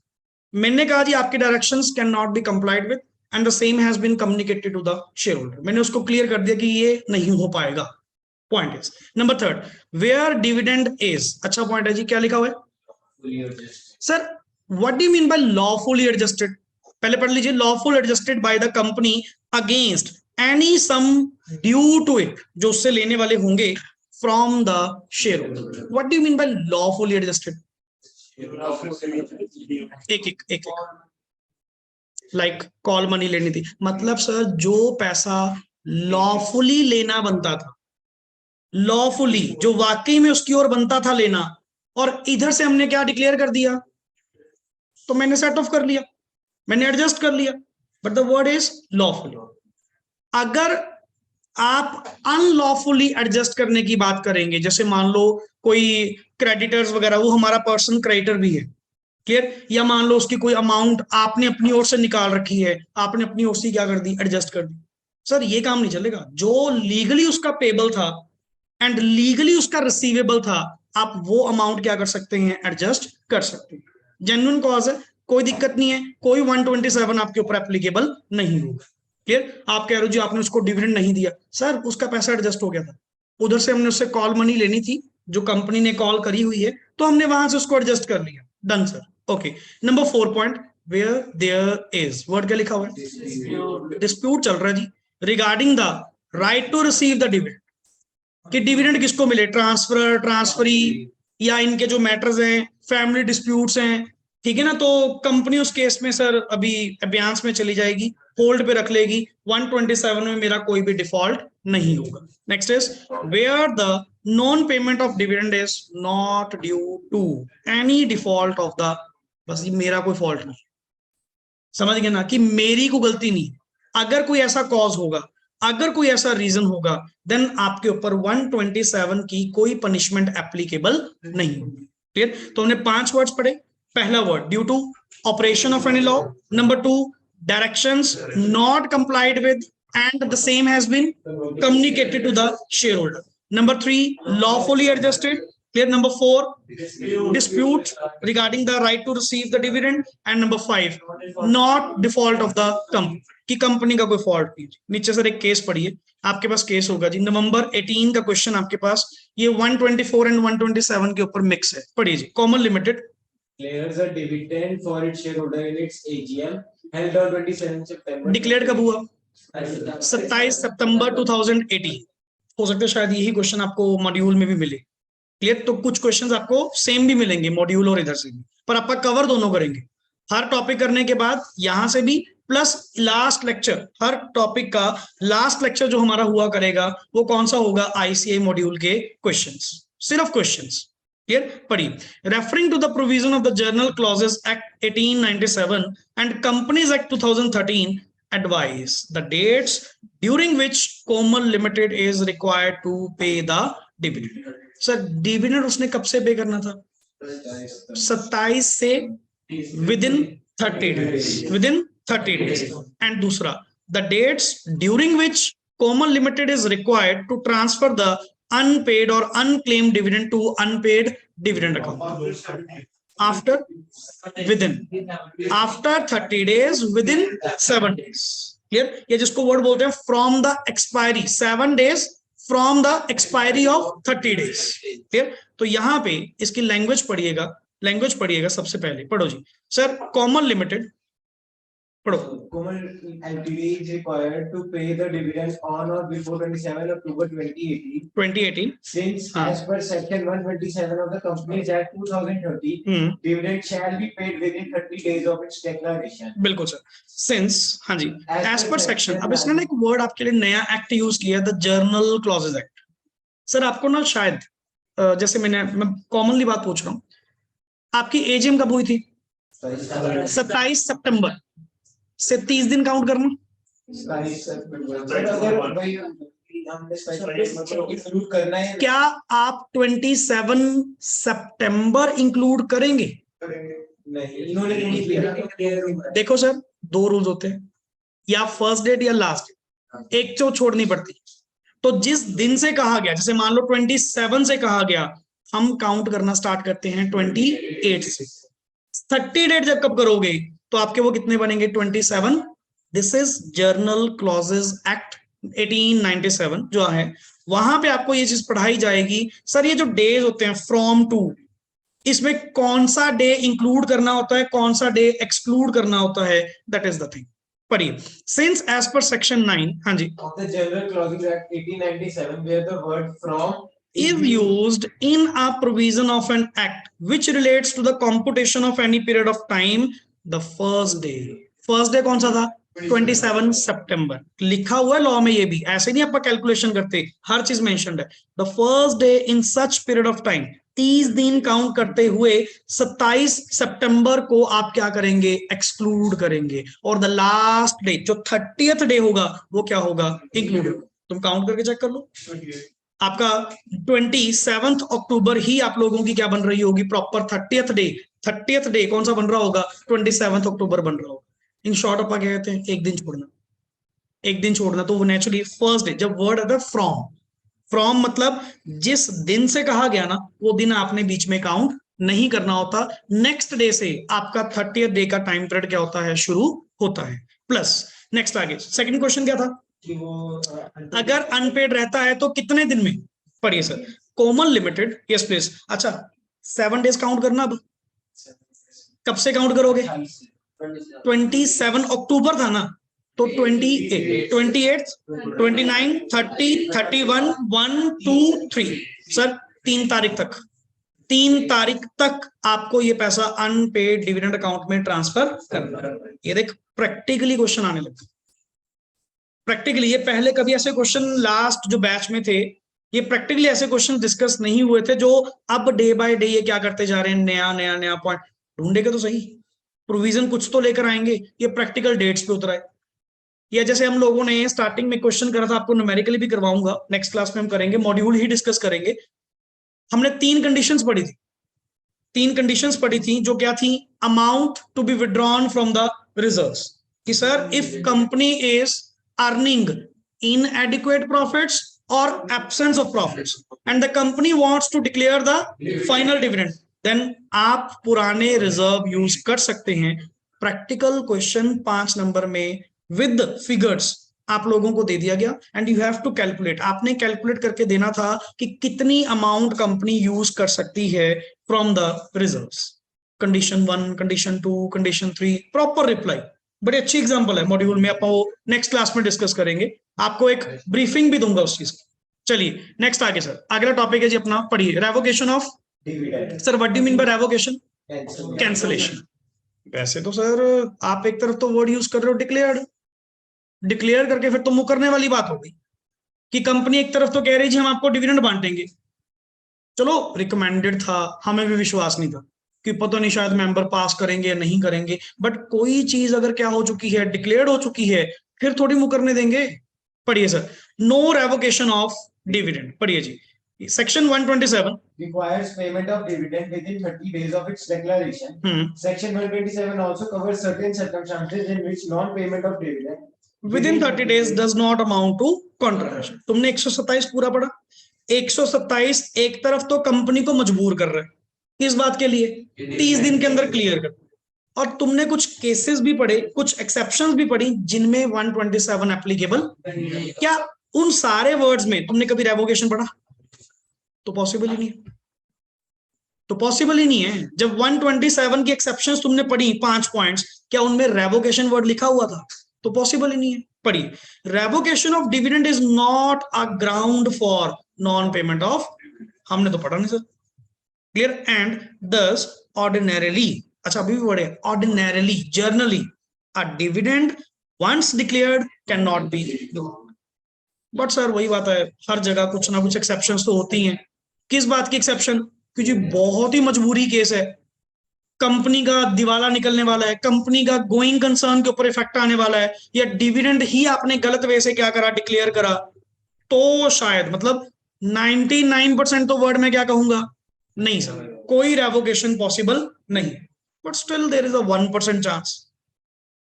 मैंने कहा जी आपके directions can not be complied with and the same has been communicated to the share holder, मैंने उसको क्लियर कर दिया कि ये नहीं हो पाएगा। Point is number third, where dividend is, अच्छा पॉइंट है जी, क्या लिखा हुआ है fully adjusted. Sir, what do you mean by lawfully adjusted, पहले पढ़ लीजिए, lawful adjusted by the company against any sum due to it, जो उससे लेने वाले होंगे from the share holder, what do you mean by lawfully adjusted, एक like call money लेनी थी, मतलब सर जो पैसा लॉफुली लेना बनता था, लॉफुली जो वाकई में उसकी ओर बनता था लेना, और इधर से हमने क्या डिक्लेयर कर दिया, तो मैंने सेट ऑफ कर लिया, मैंने एडजस्ट कर लिया, but the word is lawfully. अगर आप अनलॉफुली एडजस्ट करने की बात करेंगे, जैसे मान लो कोई क्रेडिटर्स वगैरह, वो हमारा पर्सन क्रेडिटर भी है, क्लियर, या मान लो उसकी कोई अमाउंट आपने अपनी ओर से निकाल रखी है, आपने अपनी ओर से क्या कर दी, एडजस्ट कर दी, सर ये काम नहीं चलेगा। जो लीगली उसका पेबल था एंड लीगली उसका रिसीवेबल था, आप वो अमाउंट क्या कर सकते हैं, एडजस्ट कर सकते हैं, जेन्युइन कॉज है, कोई दिक्कत नहीं है, कोई 127 आपके ऊपर एप्लीकेबल नहीं होगा, क्लियर। आप कह रहे हो जी आपने उसको डिविडेंड नहीं दिया, सर उसका पैसा एडजस्ट हो गया था, उधर से हमने उससे कॉल मनी लेनी थी, जो कंपनी ने कॉल करी हुई है, तो हमने वहां से उसको एडजस्ट कर लिया, done sir, okay. Number 4 point, where there is, word क्या लिखा हुआ है, डिस्प्यूट चल रहा है जी, regarding the right to receive the dividend, कि डिविडेंड किसको मिले, ट्रांसफर, ट्रांसफरी, या इनके जो मैटर्स हैं फैमिली डिस्प्यूट्स हैं, ठीक है ना, तो कंपनी उस केस में सर अभी अभियांस में चली जाएगी, होल्ड पे रख लेगी, 127 में मेरा कोई भी डिफॉल्ट नहीं होगा। Next is where the non payment of dividend is not due to any default of the, बस ये मेरा कोई फॉल्ट नहीं, समझ गए ना, कि मेरी कोई गलती नहीं, अगर कोई ऐसा कॉज होगा, अगर कोई ऐसा रीजन होगा, देन आपके ऊपर 127 की कोई पनिशमेंट एप्लीकेबल नहीं होगी, क्लियर। तो हमने 5 वर्ड्स पढ़े, पहला word due to operation of any law, number 2 directions not complied with and the same has been communicated to the share holder, number 3 lawfully adjusted, clear, number 4 dispute regarding the right to receive the dividend, and number 5 not default of the company, कि company का कोई fault नहीं। नीचे sir एक case पढ़िए, आपके पास case होगा जी, नवंबर 18 का क्वेश्चन आपके पास, ये 124 एंड 127 के ऊपर मिक्स है, पढ़िए जी। Common limited Declares a dividend for its shareholder in its AGM held on 27 September. Declare कब हुआ, 27 सितंबर 2018, हो सकता है शायद यही क्वेश्चन आपको मॉड्यूल में भी मिले, क्लियर। तो कुछ क्वेश्चंस आपको सेम भी मिलेंगे मॉड्यूल और इधर से भी, पर आपका कवर दोनों करेंगे, हर टॉपिक करने के बाद यहां से भी, प्लस लास्ट लेक्चर, हर टॉपिक का लास्ट लेक्चर जो हमारा हुआ करेगा वो कौन सा होगा, आईसीआई मॉड्यूल के क्वेश्चंस, सिर्फ क्वेश्चंस, क्लियर। पढ़िए, referring to the provision of the general clauses act 1897 and companies act 2013 advise the dates during which Komal Limited is required to pay the dividend. Sir dividend उसने कब से pay करना था, 27 से within 30 days, within 30 days, and दूसरा the dates during which Komal limited is required to transfer the unpaid or unclaimed dividend to unpaid dividend account after within after 30 days within 7 days, clear. ये जिसको word बोलते हैं from the expiry 7 days from the expiry of 30 days, clear. तो यहां पे इसकी language पढ़िएगा सबसे पहले, पढ़ो जी सर, कॉमन लिमिटेड पढ़ो, Komal Ltd is required to pay the dividends on or before 27 October 2018. 2018 Since as per section 127 of the Companies Act 2013, dividend shall be paid within 30 days of its declaration. बिल्कुल sir, since, हाँ जी, as per section. अब इसने ना एक word आपके लिए नया act use किया, the general clauses act. Sir आपको ना शायद जैसे मैं कॉमनली बात पूछ रहा हूँ, आपकी एजीएम कब हुई थी? 27 सितंबर से 30 दिन काउंट करना। इंक्लूड करना है क्या आप 27 सितंबर इंक्लूड करेंगे? नहीं, इन्होंने नहीं किया। देखो सर, दो रूल्स होते हैं, या फर्स्ट डेट या लास्ट डेट, एक तो छोड़नी पड़ती। तो जिस दिन से कहा गया, जैसे मान लो 27 से कहा गया, हम काउंट करना स्टार्ट करते हैं 28 से। 30 डेट जब कब करोगे तो आपके वो कितने बनेंगे? 27। This is journal clauses act 1897 जो है, वहां पे आपको ये चीज पढ़ाई जाएगी। सर ये जो डेज होते हैं फ्रॉम टू, इसमें कौन सा डे इंक्लूड करना होता है, कौन सा डे एक्सक्लूड करना होता है, दैट इज द थिंग। पढ़िए, सिंस एज पर सेक्शन 9, हाँ जी, of the General Clauses Act 1897, where the word from is used in a provision of an act which relates to the computation of any period of time, the first day कौन सा था? 27 सितंबर लिखा हुआ है law में। ये भी ऐसे नहीं आप कैलकुलेशन करते, हर चीज मेंशन्ड है। The first day in such period of time, 30 दिन काउंट करते हुए 27 सितंबर को आप क्या करेंगे? एक्सक्लूड करेंगे। और द लास्ट डे जो 30th डे होगा वो क्या होगा? इंक्लूड। तुम काउंट करके चेक कर लो, आपका 27 अक्टूबर ही आप लोगों की क्या बन रही होगी? Proper 30th day. 30th day कौन सा बन रहा होगा? 27 अक्टूबर बन रहा होगा। इन शॉर्ट अपन क्या कहते हैं? एक दिन छोड़ना, एक दिन छोड़ना। तो वो नेचुरली फर्स्ट डे, जब वर्ड आता है फ्रॉम, फ्रॉम मतलब जिस दिन से कहा गया ना, वो दिन आपने बीच में काउंट नहीं करना होता। नेक्स्ट डे से आपका 30th डे का टाइम पीरियड क्या होता है? शुरू होता है। प्लस नेक्स्ट आगे सेकंड क्वेश्चन क्या था? कि वो अगर अनपेड रहता है तो कितने दिन में? पढ़िए sir, Komal limited, yes please. अच्छा 7 डेज काउंट करना। अब कब से काउंट करोगे? 27 अक्टूबर था ना, तो 28, 29, 30, 31, 1, 2, 3, सर 3 तारीख तक, 3 तारीख तक आपको ये पैसा अनपेड डिविडेंड अकाउंट में ट्रांसफर करना। ये देख प्रैक्टिकली क्वेश्चन आने लगे, प्रैक्टिकली। ये पहले कभी ऐसे क्वेश्चन लास्ट जो बैच में थे, ये प्रैक्टिकली ऐसे क्वेश्चन डिस्कस नहीं हुए थे, जो अब डे बाय डे ये क्या करते जा रहे हैं, नया नया नया पॉइंट ढूंढेगे तो सही, प्रोविजन कुछ तो लेकर आएंगे। ये प्रैक्टिकल डेट्स पे उतरा है। या जैसे हम लोगों ने स्टार्टिंग में क्वेश्चन करा था, आपको न्यूमेरिकली भी करवाऊंगा, नेक्स्ट क्लास में हम करेंगे, मॉड्यूल ही डिस्कस करेंगे। हमने 3 कंडीशंस पढ़ी थी, 3 कंडीशंस पढ़ी थी, जो क्या थी? Amount to be withdrawn from the reserves, कि sir if company is earning inadequate profits or absence of profits and the company wants to declare the final dividend, then आप पुराने रिजर्व यूज कर सकते हैं। प्रैक्टिकल क्वेश्चन 5 नंबर में with figures आप लोगों को दे दिया गया and you have to calculate. आपने कैलकुलेट करके देना था कि कितनी अमाउंट कंपनी यूज कर सकती है from the reserves. Condition 1, condition 2, condition 3, proper reply. बड़ी अच्छी एग्जांपल है, मॉड्यूल में अपन वो नेक्स्ट क्लास में डिस्कस करेंगे, आपको एक ब्रीफिंग भी दूंगा उस चीज की। चलिए नेक्स्ट आगे सर, अगला टॉपिक है जी अपना, पढ़िए, revocation of dividend. Sir what do you mean bye revocation? Cancellation. वैसे तो सर आप एक तरफ तो वर्ड यूज कर रहे हो डिक्लेयर्ड, डिक्लेयर करके फिर तो मुकरने वाली बात हो गई कि कंपनी एक तरफ तो कह रही जी हम आपको डिविडेंड बांटेंगे, चलो रिकमेंडेड था, हमें भी विश्वास नहीं था कि पता नहीं शायद मेंबर पास करेंगे या नहीं करेंगे, बट कोई चीज अगर क्या हो चुकी है, डिक्लेयर्ड हो चुकी है, फिर थोड़ी मुकरने देंगे। पढ़िए sir, no revocation of dividend. पढ़िए जी, section 127 requires payment of dividend within 30 days of its declaration. Section 127 also covers certain circumstances in which non-payment of dividend within 30 days does not amount to contribution. तुमने 127 पूरा पढ़ा। 127 एक तरफ तो company को मजबूर कर रहा है, किस बात के लिए? 30 दिन के अंदर क्लियर कर। और तुमने कुछ केसेस भी पढ़े, कुछ एक्सेप्शंस भी पढ़ी, जिनमें 127 एप्लीकेबल। क्या उन सारे वर्ड्स में तुमने कभी रेवोकेशन पढ़ा? तो पॉसिबल ही नहीं, तो पॉसिबल ही नहीं है। जब 127 की एक्सेप्शंस तुमने पढ़ी 5 पॉइंट्स, क्या उनमें रेवोकेशन वर्ड लिखा हुआ था? तो पॉसिबल ही नहीं है। पढ़िए, revocation of dividend is not a ground for non payment of, हमने तो पढ़ा नहीं sir, clear. And thus ordinarily, अच्छा अभी भी वर्ड है ordinarily, generally a dividend once declared can not be. But sir वही बात है, हर जगह कुछ ना कुछ एक्सेप्शंस तो होती हैं। किस बात की एक्सेप्शन? कि जी बहुत ही मजबूरी केस है, कंपनी का दिवाला निकलने वाला है, कंपनी का गोइंग कंसर्न के ऊपर इफेक्ट आने वाला है, या डिविडेंड ही आपने गलत वे से क्या करा, डिक्लेयर करा, तो शायद मतलब 99% तो वर्ड में क्या कहूंगा, नहीं सर कोई रेवोकेशन पॉसिबल नहीं, but still there is a 1% chance.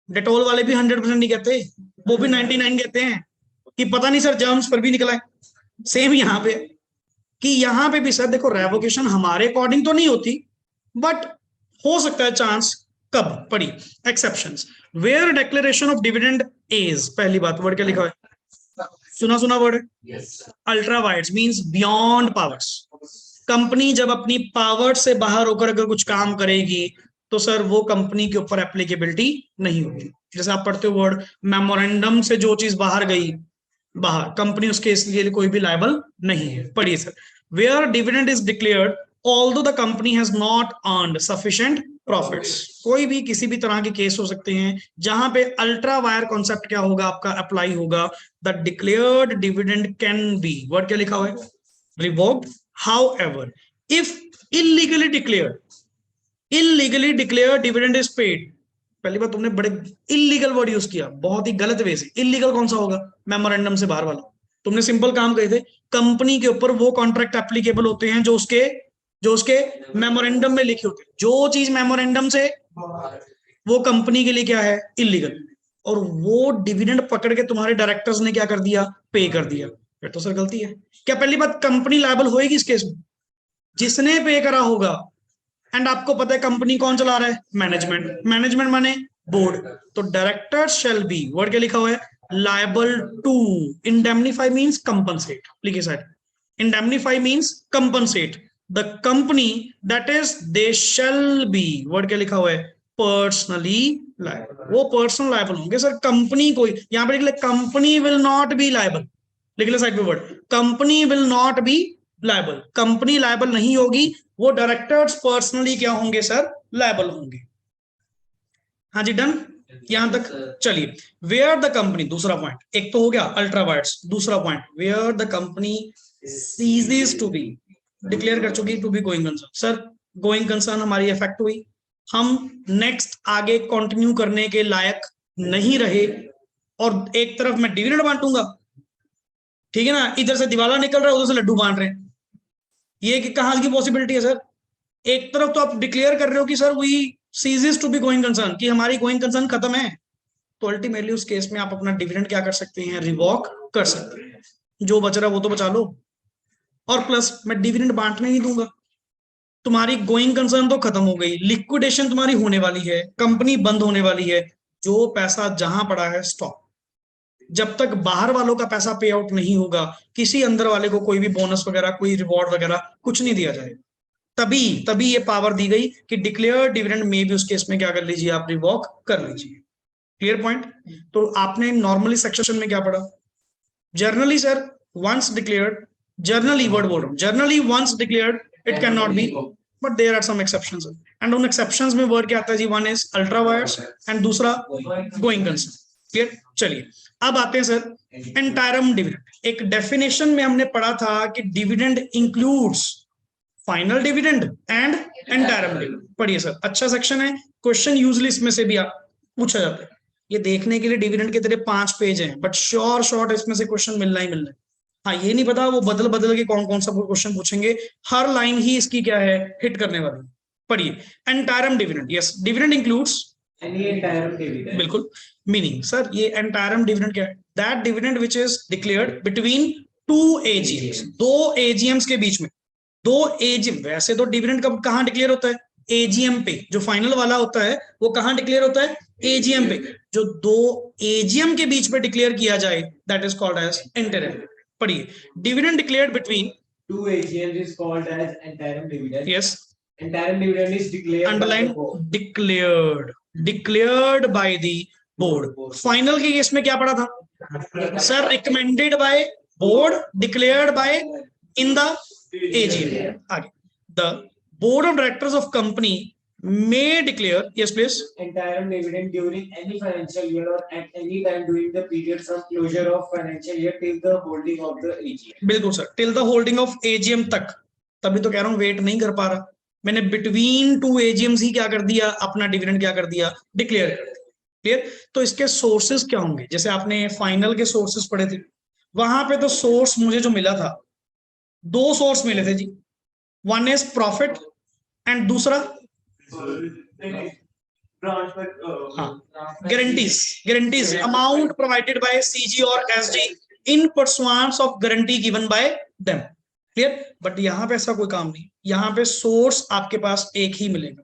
Dettol वाले भी 100% नहीं कहते, वो भी 99 कहते हैं कि पता नहीं सर जर्म्स पर भी निकला है। सेम यहाँ पे कि यहाँ पे भी सर देखो रेवोकेशन हमारे अकॉर्डिंग तो नहीं होती, बट हो सकता है चांस। कब पढ़ी exceptions, where declaration of dividend is, पहली बात वर्ड क्या लिखा है, सुना word, ultra vires means beyond powers. Company जब अपनी पावर से बाहर होकर अगर कुछ काम करेगी तो सर वो कंपनी के ऊपर एप्लीकेबिलिटी नहीं होगी। जैसे आप पढ़ते हो वर्ड मेमोरेंडम से जो चीज बाहर गई, बाहर कंपनी उसके इसलिए कोई भी लायबल नहीं है। पढ़िए sir, where dividend is declared although the company has not earned sufficient profits. कोई भी किसी भी तरह के केस हो सकते हैं जहां पे अल्ट्रा वायर कॉन्सेप्ट क्या होगा आपका अप्लाई होगा। The declared dividend can be, word क्या लिखा हुआ है, revoked, however if illegally declared dividend is paid. पहली बार तुमने बड़े इलीगल वर्ड यूज किया, बहुत ही गलत वे से। इलीगल कौन सा होगा, मेमोरेंडम से बाहर वाला। तुमने सिंपल काम कहे थे, कंपनी के ऊपर वो कॉन्ट्रैक्ट एप्लीकेबल होते हैं जो उसके मेमोरेंडम में लिखे होते हैं। जो चीज मेमोरेंडम से, वो कंपनी के लिए क्या है, इलीगल। और वो डिविडेंड पकड़ के तुम्हारे डायरेक्टर्स ने क्या कर दिया, पे कर दिया, फिर तो सर गलती है। क्या पहली बात कंपनी लायबल होएगी इस केस में, जिसने पे करा होगा। एंड आपको पता है कंपनी कौन चला रहा है, मैनेजमेंट माने बोर्ड। तो डायरेक्टर शेल बी, वर्ड क्या लिखा हुआ है, liable to indemnify means compensate, लिखिए side, indemnify means compensate the company, that is they shall be, word क्या लिखा हुआ है, पर्सनली लायबल। वो पर्सनल लायबल होंगे सर, कंपनी को, यहां पर लिख ले company will not be liable, लिख ले साइड पे word, company will not be liable, company liable नहीं होगी, वो डायरेक्टर्स पर्सनली क्या होंगे सर, लायबल होंगे। हाँ जी डन, यहां तक चलिए। वेयर द कंपनी, दूसरा पॉइंट, एक तो हो गया अल्ट्रा वायर्स, दूसरा point where the company ceases to be, declare कर चुकी to be going concern. Sir going concern हमारी इफेक्ट हुई, हम नेक्स्ट आगे कंटिन्यू करने के लायक नहीं रहे, और एक तरफ मैं डिविडेंड बांटूंगा, ठीक है ना, इधर से दिवाला निकल रहा है, उधर से लड्डू बांट रहे हैं, ये कि कहां की पॉसिबिलिटी है सर। एक तरफ तो आप डिक्लेयर कर रहे हो कि sir we ceases to be going concern, कि हमारी गोइंग कंसर्न खत्म है, तो अल्टीमेटली उस केस में आप अपना डिविडेंड क्या कर सकते हैं, रिवॉक कर सकते हैं। जो बच रहा है वो तो बचा लो, और प्लस मैं डिविडेंड बांटने नहीं दूंगा, तुम्हारी गोइंग कंसर्न तो खत्म हो गई, लिक्विडेशन तुम्हारी होने वाली है, कंपनी बंद होने वाली है, जो पैसा जहां पड़ा है स्टॉप। जब तक बाहर वालों का पैसा पे आउट नहीं होगा, किसी अंदर वाले को कोई भी बोनस वगैरह, कोई रिवॉर्ड वगैरह कुछ नहीं दिया जाए, तभी ये पावर दी गई कि डिक्लेयर डिविडेंड में भी उस केस में क्या कर लीजिए, आप रिवॉक कर लीजिए। Clear point. तो आपने नॉर्मली सेक्शन में क्या पढ़ा, generally sir once declared, generally word बोल रहा हूं, generally once declared it can not be, but there are some exceptions, and उन एक्सेप्शंस में वर्ड क्या आता है जी, one is ultra vires and दूसरा गोइंग कंसर्न। क्लियर। चलिए अब आते हैं सर एंटायरम डिविडेंड। एक डेफिनेशन में हमने पढ़ा था कि dividend includes final dividend and interim dividend. पढ़िए सर, अच्छा सेक्शन है, क्वेश्चन यूजली इसमें से भी पूछा जाता है। ये देखने के लिए डिविडेंड के तेरे 5 पेज हैं, बट शॉर्ट इसमें से क्वेश्चन मिलना ही मिलना है। हाँ ये नहीं पता वो बदल के कौन कौन सा क्वेश्चन पूछेंगे, हर लाइन ही इसकी क्या है, हिट करने वाली। पढ़िए interim dividend, yes dividend includes any interim dividend. बिल्कुल, मीनिंग सर ये एंटायरम डिविडेंड क्या है, that dividend which is declared between 2 AGMs, 2 AGMs के बीच में, 2 AGM। वैसे तो डिविडेंड कब कहां डिक्लेयर होता है, AGM पे, जो फाइनल वाला होता है वो कहां डिक्लेयर होता है, AGM पे। जो 2 AGM के बीच में डिक्लेयर किया जाए that is called as interim. पढ़िए dividend declared between 2 AGMs is called as interim dividend. yes, Interim dividend is declared underline by the board. declared by the board. Final के case में क्या पढ़ा था sir, recommended by board, declared by in the AGM। आगे the board of directors of company may declare, yes please, Interim dividend during any financial year or at any time during the period from closure of financial year till the holding of the AGM. बिल्कुल sir, till the holding of AGM तक। तभी तो कह रहा हूं wait नहीं कर पा रहा, मैंने बिटवीन 2 AGMs ही क्या कर दिया, अपना डिविडेंड क्या कर दिया, डिक्लेयर कर दिया। क्लियर? तो इसके सोर्सेस क्या होंगे, जैसे आपने फाइनल के सोर्सेस पढ़े थे, वहां पे तो सोर्स मुझे जो मिला था, 2 सोर्स मिले थे जी, वन इज प्रॉफिट एंड दूसरा guarantees amount provided by CG और SG in pursuance of guarantee given by them. Clear? But यहाँ पे ऐसा कोई काम नहीं, यहाँ पे सोर्स आपके पास एक ही मिलेगा,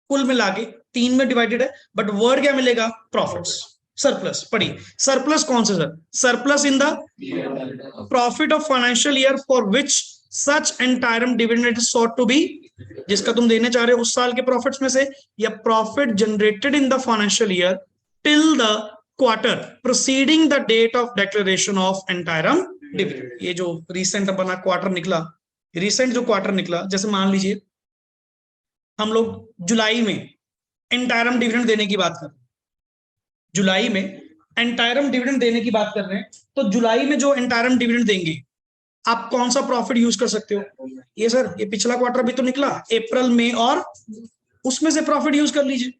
कुल मिला के 3 में डिवाइडेड है, बट वर्ड क्या मिलेगा, प्रॉफिट्स, सरप्लस। पढ़िए, सरप्लस कौन से sir, surplus in the profit of financial year for which such interim dividend is sought to be, जिसका तुम देने चाह रहे हो उस साल के प्रॉफिट्स में से, या profit generated in the financial year till the quarter proceeding the date of declaration of interim dividend. ये जो रिसेंट अपना क्वार्टर निकला, रिसेंट जो क्वार्टर निकला, जैसे मान लीजिए हम लोग जुलाई में एंटायरम डिविडेंड देने की बात कर रहे हैं, जुलाई में एंटायरम डिविडेंड देने की बात कर रहे हैं, तो जुलाई में जो एंटायरम डिविडेंड देंगे आप कौन सा प्रॉफिट यूज कर सकते हो, ये सर ये पिछला क्वार्टर भी तो निकला, अप्रैल में, और उसमें से प्रॉफिट यूज कर लीजिए,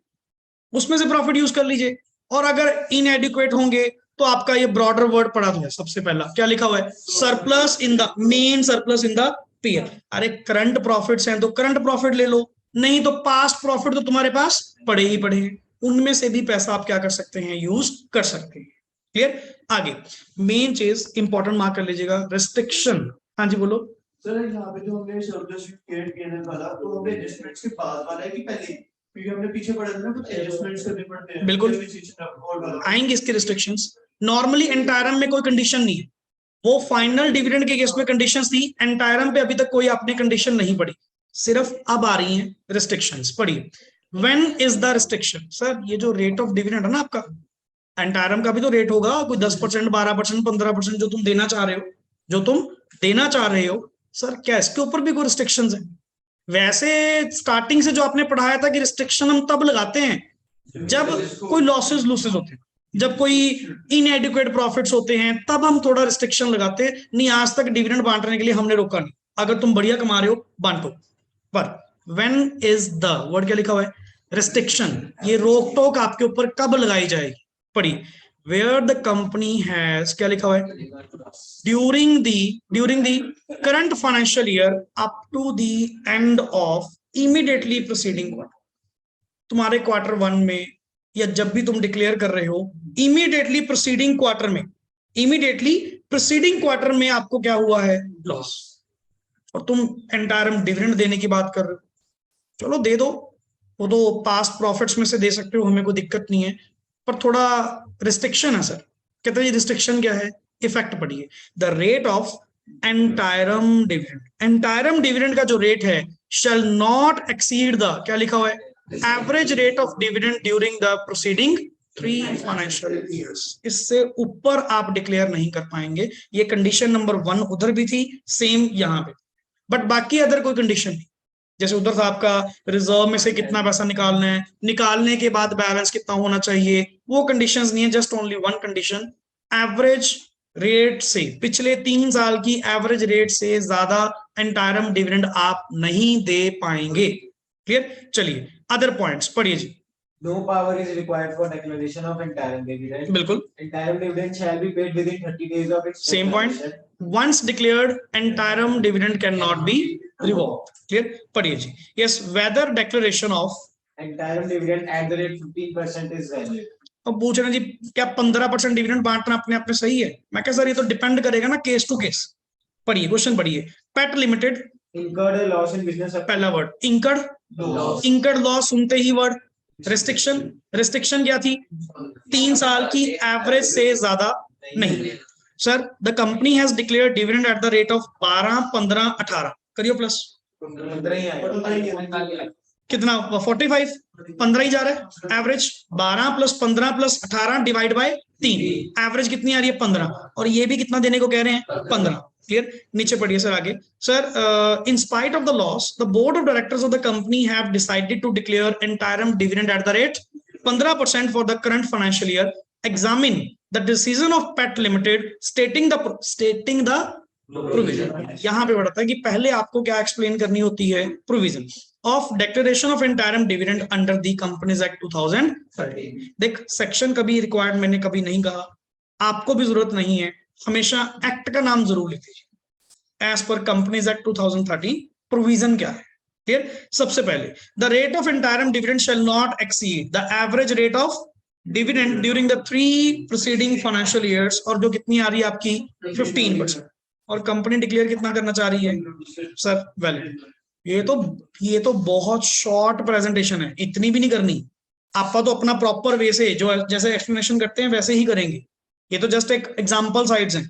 उसमें से प्रॉफिट यूज कर लीजिए। और अगर इनएडिक्वेट होंगे तो आपका ये ब्रॉडर वर्ड पढ़ा हुआ है, सबसे पहला क्या लिखा हुआ है, surplus in the main surplus in the peer. अरे करंट प्रॉफिट्स हैं तो करंट प्रॉफिट ले लो, नहीं तो पास्ट प्रॉफिट तो तुम्हारे पास पड़े ही पड़े हैं, उनमें से भी पैसा आप क्या कर सकते हैं, यूज कर सकते हैं। क्लियर? आगे मेन चीज इंपॉर्टेंट मार्क कर लीजिएगा, रिस्ट्रिक्शन। हाँ जी बोलो सर। यहाँ पे जो हमने सरप्लस क्रिएट किया वाला, तो हमने एडजस्टमेंट्स के बाद वाला है कि पहले, क्योंकि हमने पीछे पढ़ा था ना कुछ एडजस्टमेंट्स करने पड़ते हैं। बिल्कुल आएंगे इसके रिस्ट्रिक्शंस। नॉर्मली एंटायरम में कोई कंडीशन नहीं है, वो फाइनल डिविडेंड के केस में कंडीशंस थी, एंटायरम पे अभी तक कोई आपने कंडीशन नहीं पड़ी, सिर्फ अब आ रही हैं रिस्ट्रिक्शंस। पढ़िए, when is the restriction, sir ये जो रेट ऑफ डिविडेंड है ना आपका, एंटायरम का भी तो रेट होगा, कोई 10%, 12%, 15% जो तुम देना चाह रहे हो, जो तुम देना चाह रहे हो, सर क्या इसके ऊपर भी कोई रिस्ट्रिक्शंस है? वैसे स्टार्टिंग से जो आपने पढ़ाया था कि रिस्ट्रिक्शन हम तब लगाते हैं जब कोई लॉसेस लूसेस होते हैं, जब कोई इनएडिक्वेट प्रॉफिट्स होते हैं, तब हम थोड़ा रिस्ट्रिक्शन लगाते हैं। नहीं, आज तक डिविडेंड बांटने के लिए हमने रोका नहीं, अगर तुम बढ़िया कमा रहे हो बांटो। पर व्हेन इज द वर्ड क्या लिखा हुआ है, रिस्ट्रिक्शन, ये रोक टोक आपके ऊपर कब लगाई जाएगी? पढ़ी, where the company has, क्या लिखा हुआ है, during the current financial year up to the end of immediately preceding quarter। तुम्हारे क्वार्टर 1 में या जब भी तुम डिक्लेयर कर रहे हो, इमीडिएटली प्रोसीडिंग क्वार्टर में, इमीडिएटली प्रोसीडिंग क्वार्टर में आपको क्या हुआ है, लॉस, और तुम एंटायरम डिविडेंड देने की बात कर रहे हो, चलो दे दो, वो तो पास्ट प्रॉफिट्स में से दे सकते हो, हमें कोई दिक्कत नहीं है, पर थोड़ा रिस्ट्रिक्शन है सर। कहते हैं रिस्ट्रिक्शन क्या है, इफेक्ट पढ़िए, the rate of interim dividend, interim dividend का जो रेट है, शैल नॉट एक्सीड द, क्या लिखा हुआ है, average rate of dividend during the proceeding 3 financial years. इससे ऊपर आप डिक्लेयर नहीं कर पाएंगे। ये कंडीशन नंबर 1 उधर भी थी, सेम यहाँ पे, बट बाकी अदर कोई कंडीशन नहीं। जैसे उधर था आपका रिजर्व में से कितना पैसा निकालना है, निकालने के बाद बैलेंस कितना होना चाहिए, वो कंडीशंस नहीं है, just only 1 condition, average rate से, पिछले 3 साल की एवरेज रेट से ज्यादा एंटायरम डिविडेंड आप नहीं दे पाएंगे। क्लियर? चलिए अदर पॉइंट्स पढ़िए जी। No power is required for declaration of interim dividend. बिल्कुल, Interim dividend shall be paid within 30 days of its Same point. declaration. once declared interim dividend cannot be revoked। Clear? पढ़िए जी। yes, whether declaration of, Interim dividend at the rate 15% is valid. अब पूछ रहे हैं जी क्या 15% dividend बांटना अपने आप में सही है? मैं कह सर ये तो डिपेंड करेगा ना केस टू केस। पढ़िए क्वेश्चन पढ़िए, pet limited, Incurred a loss in business of पहला word incurred, loss. Incurred loss सुनते ही वर्ड रिस्ट्रिक्शन, रिस्ट्रिक्शन क्या थी, 3 साल की एवरेज से ज्यादा नहीं। Sir the company has declared dividend at the rate of 12, 15, 18, करियो प्लस, 15 ही आएगा। कितना 45, 15 ही जा रहा है, एवरेज 12 + 15 + 18 डिवाइड बाय 3, एवरेज कितनी आ रही है 15, और ये भी कितना देने को कह रहे हैं 15। क्लियर? नीचे पढ़िए सर आगे, sir in spite of the loss the board of directors of the company have decided to declare interim dividend at the rate 15% for the current financial year. Examine the decision of pet limited stating the provision. यहां पे बढ़ता है कि पहले आपको क्या explain करनी होती है, provision. Of declaration of interim dividend under the companies act 2013। देख सेक्शन कभी रिक्वायर्ड मैंने कभी नहीं कहा, आपको भी जरूरत नहीं है, हमेशा एक्ट का नाम जरूर ले लीजिए। As per companies act 2013 provision क्या है, क्लियर। सबसे पहले the rate of interim dividend shall not exceed the average rate of dividend during the 3 preceding financial years, और जो कितनी आ रही है आपकी 15%। और कंपनी डिक्लेयर कितना करना चाह रही है सर, वैलिड। ये तो बहुत शॉर्ट प्रेजेंटेशन है, इतनी भी नहीं करनी। आपका तो अपना प्रॉपर वे से जो जैसे एक्सप्लेनेशन करते हैं वैसे ही करेंगे, ये तो जस्ट एक एग्जांपल साइड्स हैं,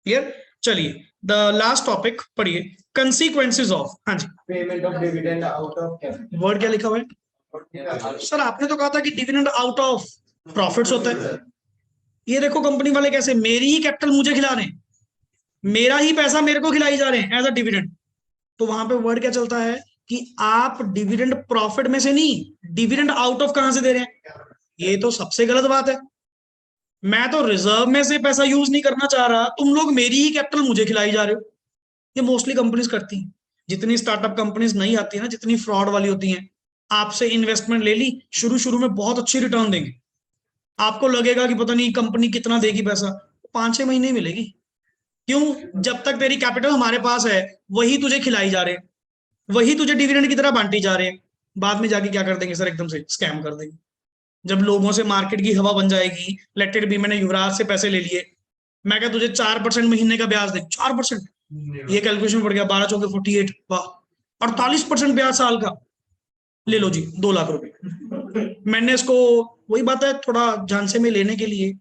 क्लियर। चलिए द लास्ट टॉपिक पढ़िए, कंसीक्वेंसेस ऑफ, हाँ जी, payment of dividend out of capital. Word क्या लिखा हुआ है सर? आपने तो कहा था कि डिविडेंड आउट ऑफ प्रॉफिट्स होता है। ये देखो कंपनी वाले कैसे मेरी ही कैपिटल मुझे खिला रहे हैं, मेरा ही पैसा मेरे को खिलाई जा रहे हैं एज अ डिविडेंड। तो वहां पे वर्ड क्या चलता है कि आप डिविडेंड प्रॉफिट में से नहीं, डिविडेंड आउट ऑफ कहां से दे रहे हैं? ये तो सबसे गलत बात है। मैं तो रिजर्व में से पैसा यूज नहीं करना चाह रहा, तुम लोग मेरी ही कैपिटल मुझे खिलाई जा रहे हो। ये मोस्टली कंपनीज करती हैं, जितनी स्टार्टअप कंपनीज नहीं आती है ना, जितनी फ्रॉड वाली होती हैं, आपसे इन्वेस्टमेंट ले ली, शुरू में बहुत अच्छी रिटर्न देंगे, आपको लगेगा कि पता नहीं कंपनी कितना देगी पैसा, 5-6 महीने ही मिलेगी। क्यों? जब तक तेरी कैपिटल हमारे पास है वही तुझे खिलाई जा रहे हैं, वही तुझे डिविडेंड की तरह बांटी जा रहे हैं। बाद में जाके क्या कर देंगे सर, एकदम से स्कैम कर देंगे। जब लोगों से मार्केट की हवा बन जाएगी, लेट इट बी मैंने युवराज से पैसे ले लिए, मैं क्या तुझे 4% महीने का ब्याज दे, 4%, ये कैलकुलेशन पड़ गया, 12 चौके 48, वाह, 48% ब्याज साल का, ले लो जी 2 लाख रुपए। मैंने इसको, वही बात है, थोड़ा झांसे में लेने के लिए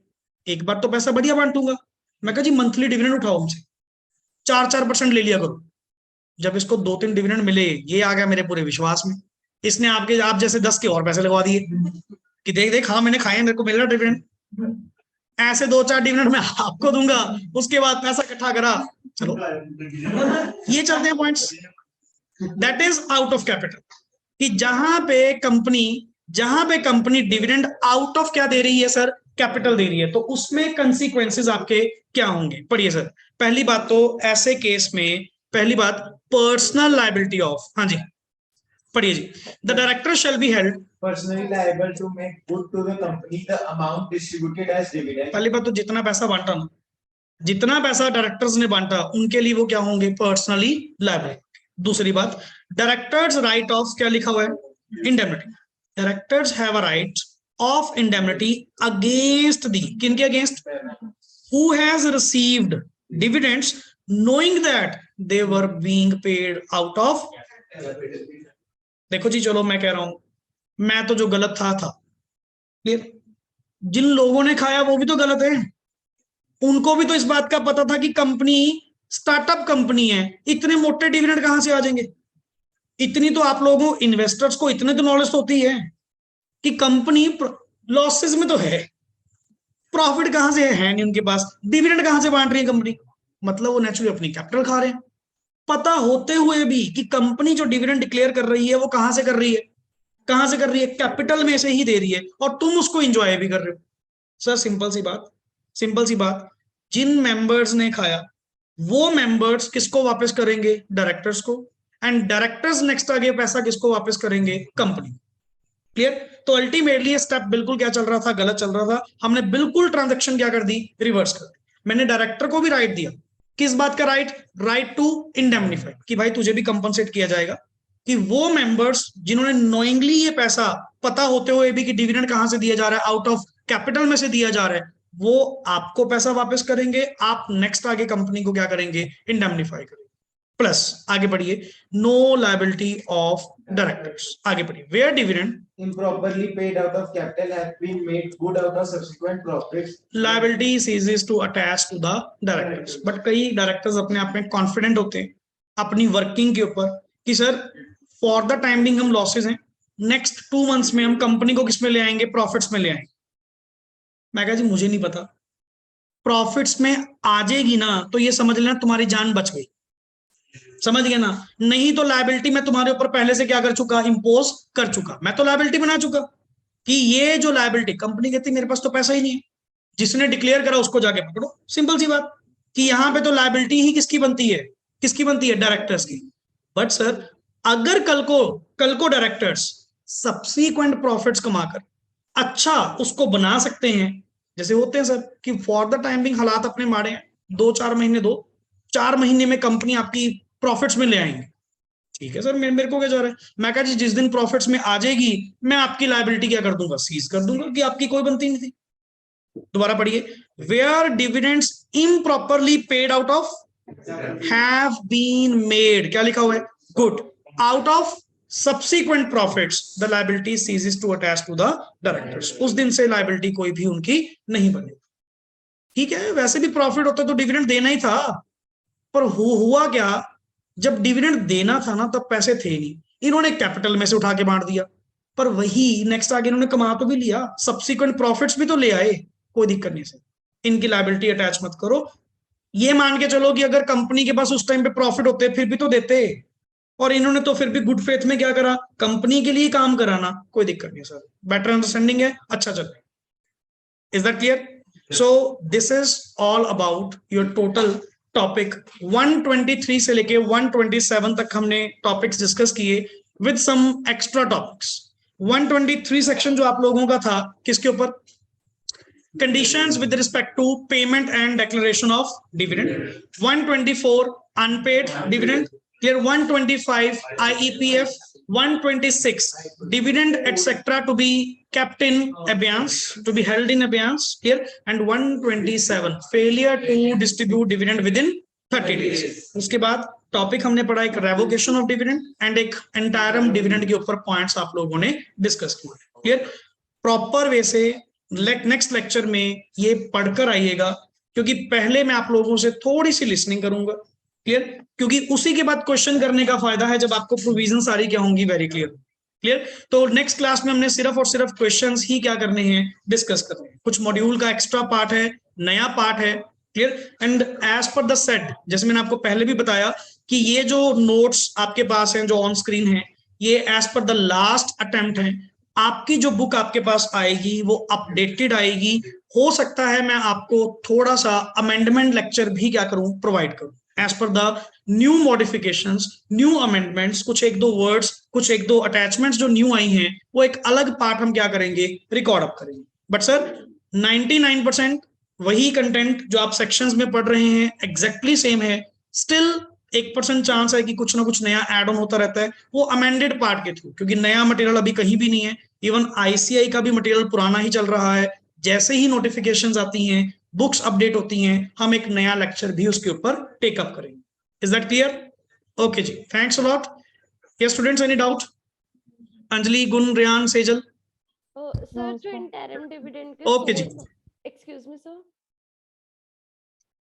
एक बार तो पैसा बढ़िया बांटूंगा, मैं कहा जी मंथली डिविडेंड उठाओ हमसे, 4% ले लिया करो। जब इसको 2-3 डिविडेंड मिले, ये आ गया मेरे पूरे विश्वास में, इसने आप जैसे 10 के और पैसे लगवा दिए कि देख देख, हाँ मैंने खाए, मेरे को मिल रहा डिविडेंड। ऐसे 2-4 डिविडेंड मैं आपको दूंगा, उसके बाद पैसा इकट्ठा करा, चलो ये चलते हैं points. That is out of capital, कि जहां पे कंपनी डिविडेंड आउट ऑफ क्या दे रही है सर, कैपिटल दे रही है, तो उसमें कंसीक्वेंसेस आपके क्या होंगे? पढ़िए सर। पहली बात तो ऐसे केस में, पहली बात पर्सनल लायबिलिटी ऑफ, हाँ जी पढ़िए जी, the director shall be held Personally liable to make good to the company the amount distributed as dividend. पहली बात तो जितना पैसा बांटा ना, जितना पैसा डायरेक्टर्स ने बांटा, उनके लिए वो क्या होंगे, पर्सनली लायबल। दूसरी बात, डायरेक्टर्स राइट ऑफ, क्या लिखा हुआ है, indemnity. Directors have a right of indemnity against the, किनके against? Who has received dividends knowing that they were being paid out of. देखो जी, चलो मैं कह रहा हूं, मैं तो जो गलत था क्लियर, जिन लोगों ने खाया वो भी तो गलत है, उनको भी तो इस बात का पता था कि कंपनी स्टार्टअप कंपनी है, इतने मोटे डिविडेंड कहां से आ जाएंगे? इतनी तो आप लोगों इन्वेस्टर्स को इतने तो नॉलेज तो होती है कि कंपनी लॉसेस में तो है, प्रॉफिट कहां से है नहीं उनके पास, डिविडेंड कहां से बांट रही है कंपनी, मतलब वो नेचुरली अपनी कैपिटल खा रहे हैं। पता होते हुए भी कि कंपनी जो डिविडेंड डिक्लेयर कर रही है वो कहां से कर रही है, कहां से कर रही है, कैपिटल में से ही दे रही है, और तुम उसको एंजॉय भी कर रहे हो। सर सिंपल सी बात, जिन मेंबर्स ने खाया वो मेंबर्स किसको वापस करेंगे, डायरेक्टर्स को, एंड डायरेक्टर्स नेक्स्ट आगे पैसा किसको वापस करेंगे, कंपनी। क्लियर? तो अल्टीमेटली ये स्टेप बिल्कुल क्या चल रहा था, गलत चल रहा था। हमने बिल्कुल ट्रांजैक्शन क्या कर दी, रिवर्स कर दी। मैंने डायरेक्टर को भी राइट दिया, किस बात का राइट टू इंडेमनिफाई, कि भाई तुझे भी कंपनसेट किया जाएगा, कि वो मेंबर्स जिन्होंने नोइंगली ये पैसा, पता होते हुए भी कि डिविडेंड कहां से दिया जा रहा है, आउट ऑफ कैपिटल में से दिया जा रहा है, वो आपको पैसा वापस करेंगे, आप नेक्स्ट आगे कंपनी को क्या करेंगे, इंडेमनिफाई करेंगे। प्लस आगे बढ़िए, नो लायबिलिटी ऑफ डायरेक्टर्स, आगे बढ़िए, where dividend Improperly paid out of capital have been made good out of subsequent profits. liability ceases to attach to the directors. But कई डायरेक्टर्स अपने आप में कॉन्फिडेंट होते हैं अपनी वर्किंग के ऊपर कि sir for the time being हम लॉसेज हैं, नेक्स्ट 2 मंथ्स में हम कंपनी को किस में ले आएंगे, प्रॉफिट्स में ले आएंगे। मैं कहा जी मुझे नहीं पता, प्रॉफिट्स में आ जाएगी ना तो ये समझ लेना तुम्हारी जान बच गई, समझ गया ना? नहीं तो लायबिलिटी मैं तुम्हारे ऊपर पहले से क्या कर चुका, इंपोज कर चुका, मैं तो लायबिलिटी बना चुका कि ये जो लायबिलिटी, कंपनी कहती मेरे पास तो पैसा ही नहीं है, जिसने डिक्लेयर करा उसको जाके पकड़ो। सिंपल सी बात कि यहां पे तो लायबिलिटी ही किसकी बनती है, डायरेक्टर्स की। बट सर अगर कल को डायरेक्टर्स सब्सीक्वेंट प्रॉफिट्स कमाकर अच्छा उसको बना सकते हैं, जैसे होते हैं सर कि फॉर द टाइम बिंग हालात अपने माड़े हैं, 2-4 महीने दो, 4 महीने में कंपनी आपकी प्रॉफिट्स में ले आएंगे, ठीक है सर, मेरे को क्या जा रहा है, मैं कहा जी जिस दिन प्रॉफिट्स में आ जाएगी मैं आपकी लायबिलिटी क्या कर दूंगा, सीज कर दूंगा कि आपकी कोई बनती नहीं थी। दोबारा पढ़िए, where dividends improperly paid out of have been made, क्या लिखा हुआ है, good, out of subsequent profits the liability ceases to attach to the directors, उस दिन से liability कोई भी उनकी नहीं बनेगी, ठीक है। वैसे भी प्रॉफिट होता तो डिविडेंड देना ही था, पर हुआ क्या, जब डिविडेंड देना था ना तब पैसे थे नहीं, इन्होंने कैपिटल में से उठा के बांट दिया, पर वही नेक्स्ट आगे इन्होंने कमा तो भी लिया, सब्सिक्वेंट प्रॉफिट्स भी तो ले आए, कोई दिक्कत नहीं सर, इनकी लायबिलिटी अटैच मत करो। ये मान के चलो कि अगर कंपनी के पास उस टाइम पे प्रॉफिट होते फिर भी तो देते, और इन्होंने तो फिर भी गुड फेथ में क्या करा, कंपनी के लिए काम कराना, कोई दिक्कत नहीं सर, बेटर अंडरस्टैंडिंग है, अच्छा चल रहा है, is that clear? So this is all about your total topic 123 से लेके 127 तक हमने टॉपिक्स डिस्कस किए with some extra topics. 123 section जो आप लोगों का था किसके ऊपर, conditions with respect to payment and declaration of dividend, 124 unpaid dividend clear, 125 IEPF, 126 dividend etc to be kept in abeyance, to be held in abeyance clear, and 127 failure to distribute dividend within 30 days। उसके बाद topic हमने पढ़ा एक revocation of dividend and एक एंटायरम dividend के ऊपर points आप लोगों ने डिस्कस किए, क्लियर। प्रॉपर वे से नेक्स्ट लेक्चर में ये पढ़कर आइएगा, क्योंकि पहले मैं आप लोगों से थोड़ी सी लिसनिंग करूंगा, क्लियर, क्योंकि उसी के बाद क्वेश्चन करने का फायदा है जब आपको प्रोविजन सारी क्या होंगी, वेरी क्लियर। तो नेक्स्ट क्लास में हमने सिर्फ और सिर्फ क्वेश्चंस ही क्या करने हैं, डिस्कस करने हैं, कुछ मॉड्यूल का एक्स्ट्रा पार्ट है, नया पार्ट है, clear. And as per the set, जैसे मैंने आपको पहले भी बताया कि ये जो नोट्स आपके पास हैं जो ऑन स्क्रीन है, ये as per the last attempt है, आपकी जो बुक आपके पास आएगी वो अपडेटेड आएगी, हो सकता है मैं आपको थोड़ा सा अमेंडमेंट लेक्चर भी क्या करूं, प्रोवाइड करूं as per the new modifications, new amendments, कुछ एक दो वर्ड्स, कुछ एक दो अटैचमेंट्स जो न्यू आई हैं वो एक अलग पार्ट हम क्या करेंगे, रिकॉर्ड अप करेंगे। बट सर 99% वही कंटेंट जो आप सेक्शंस में पढ़ रहे हैं एग्जैक्टली सेम है, स्टिल 1% चांस है कि कुछ ना कुछ नया ऐड ऑन होता रहता है, वो अमेंडेड पार्ट के थ्रू, क्योंकि नया मटेरियल अभी कहीं भी नहीं है, इवन आईसीआई का भी मटेरियल पुराना ही चल रहा है, जैसे ही नोटिफिकेशंस आती हैं, बुक्स अपडेट होती हैं, हम एक नया लेक्चर भी उसके ऊपर टेकअप करेंगे। Is that clear? ओके जी, thanks a lot. Yes students, any doubt? Anjali, गुण, रेयान, सेजल? सर जो इंटरिम डिविडेंड के ओके जी। Excuse me sir,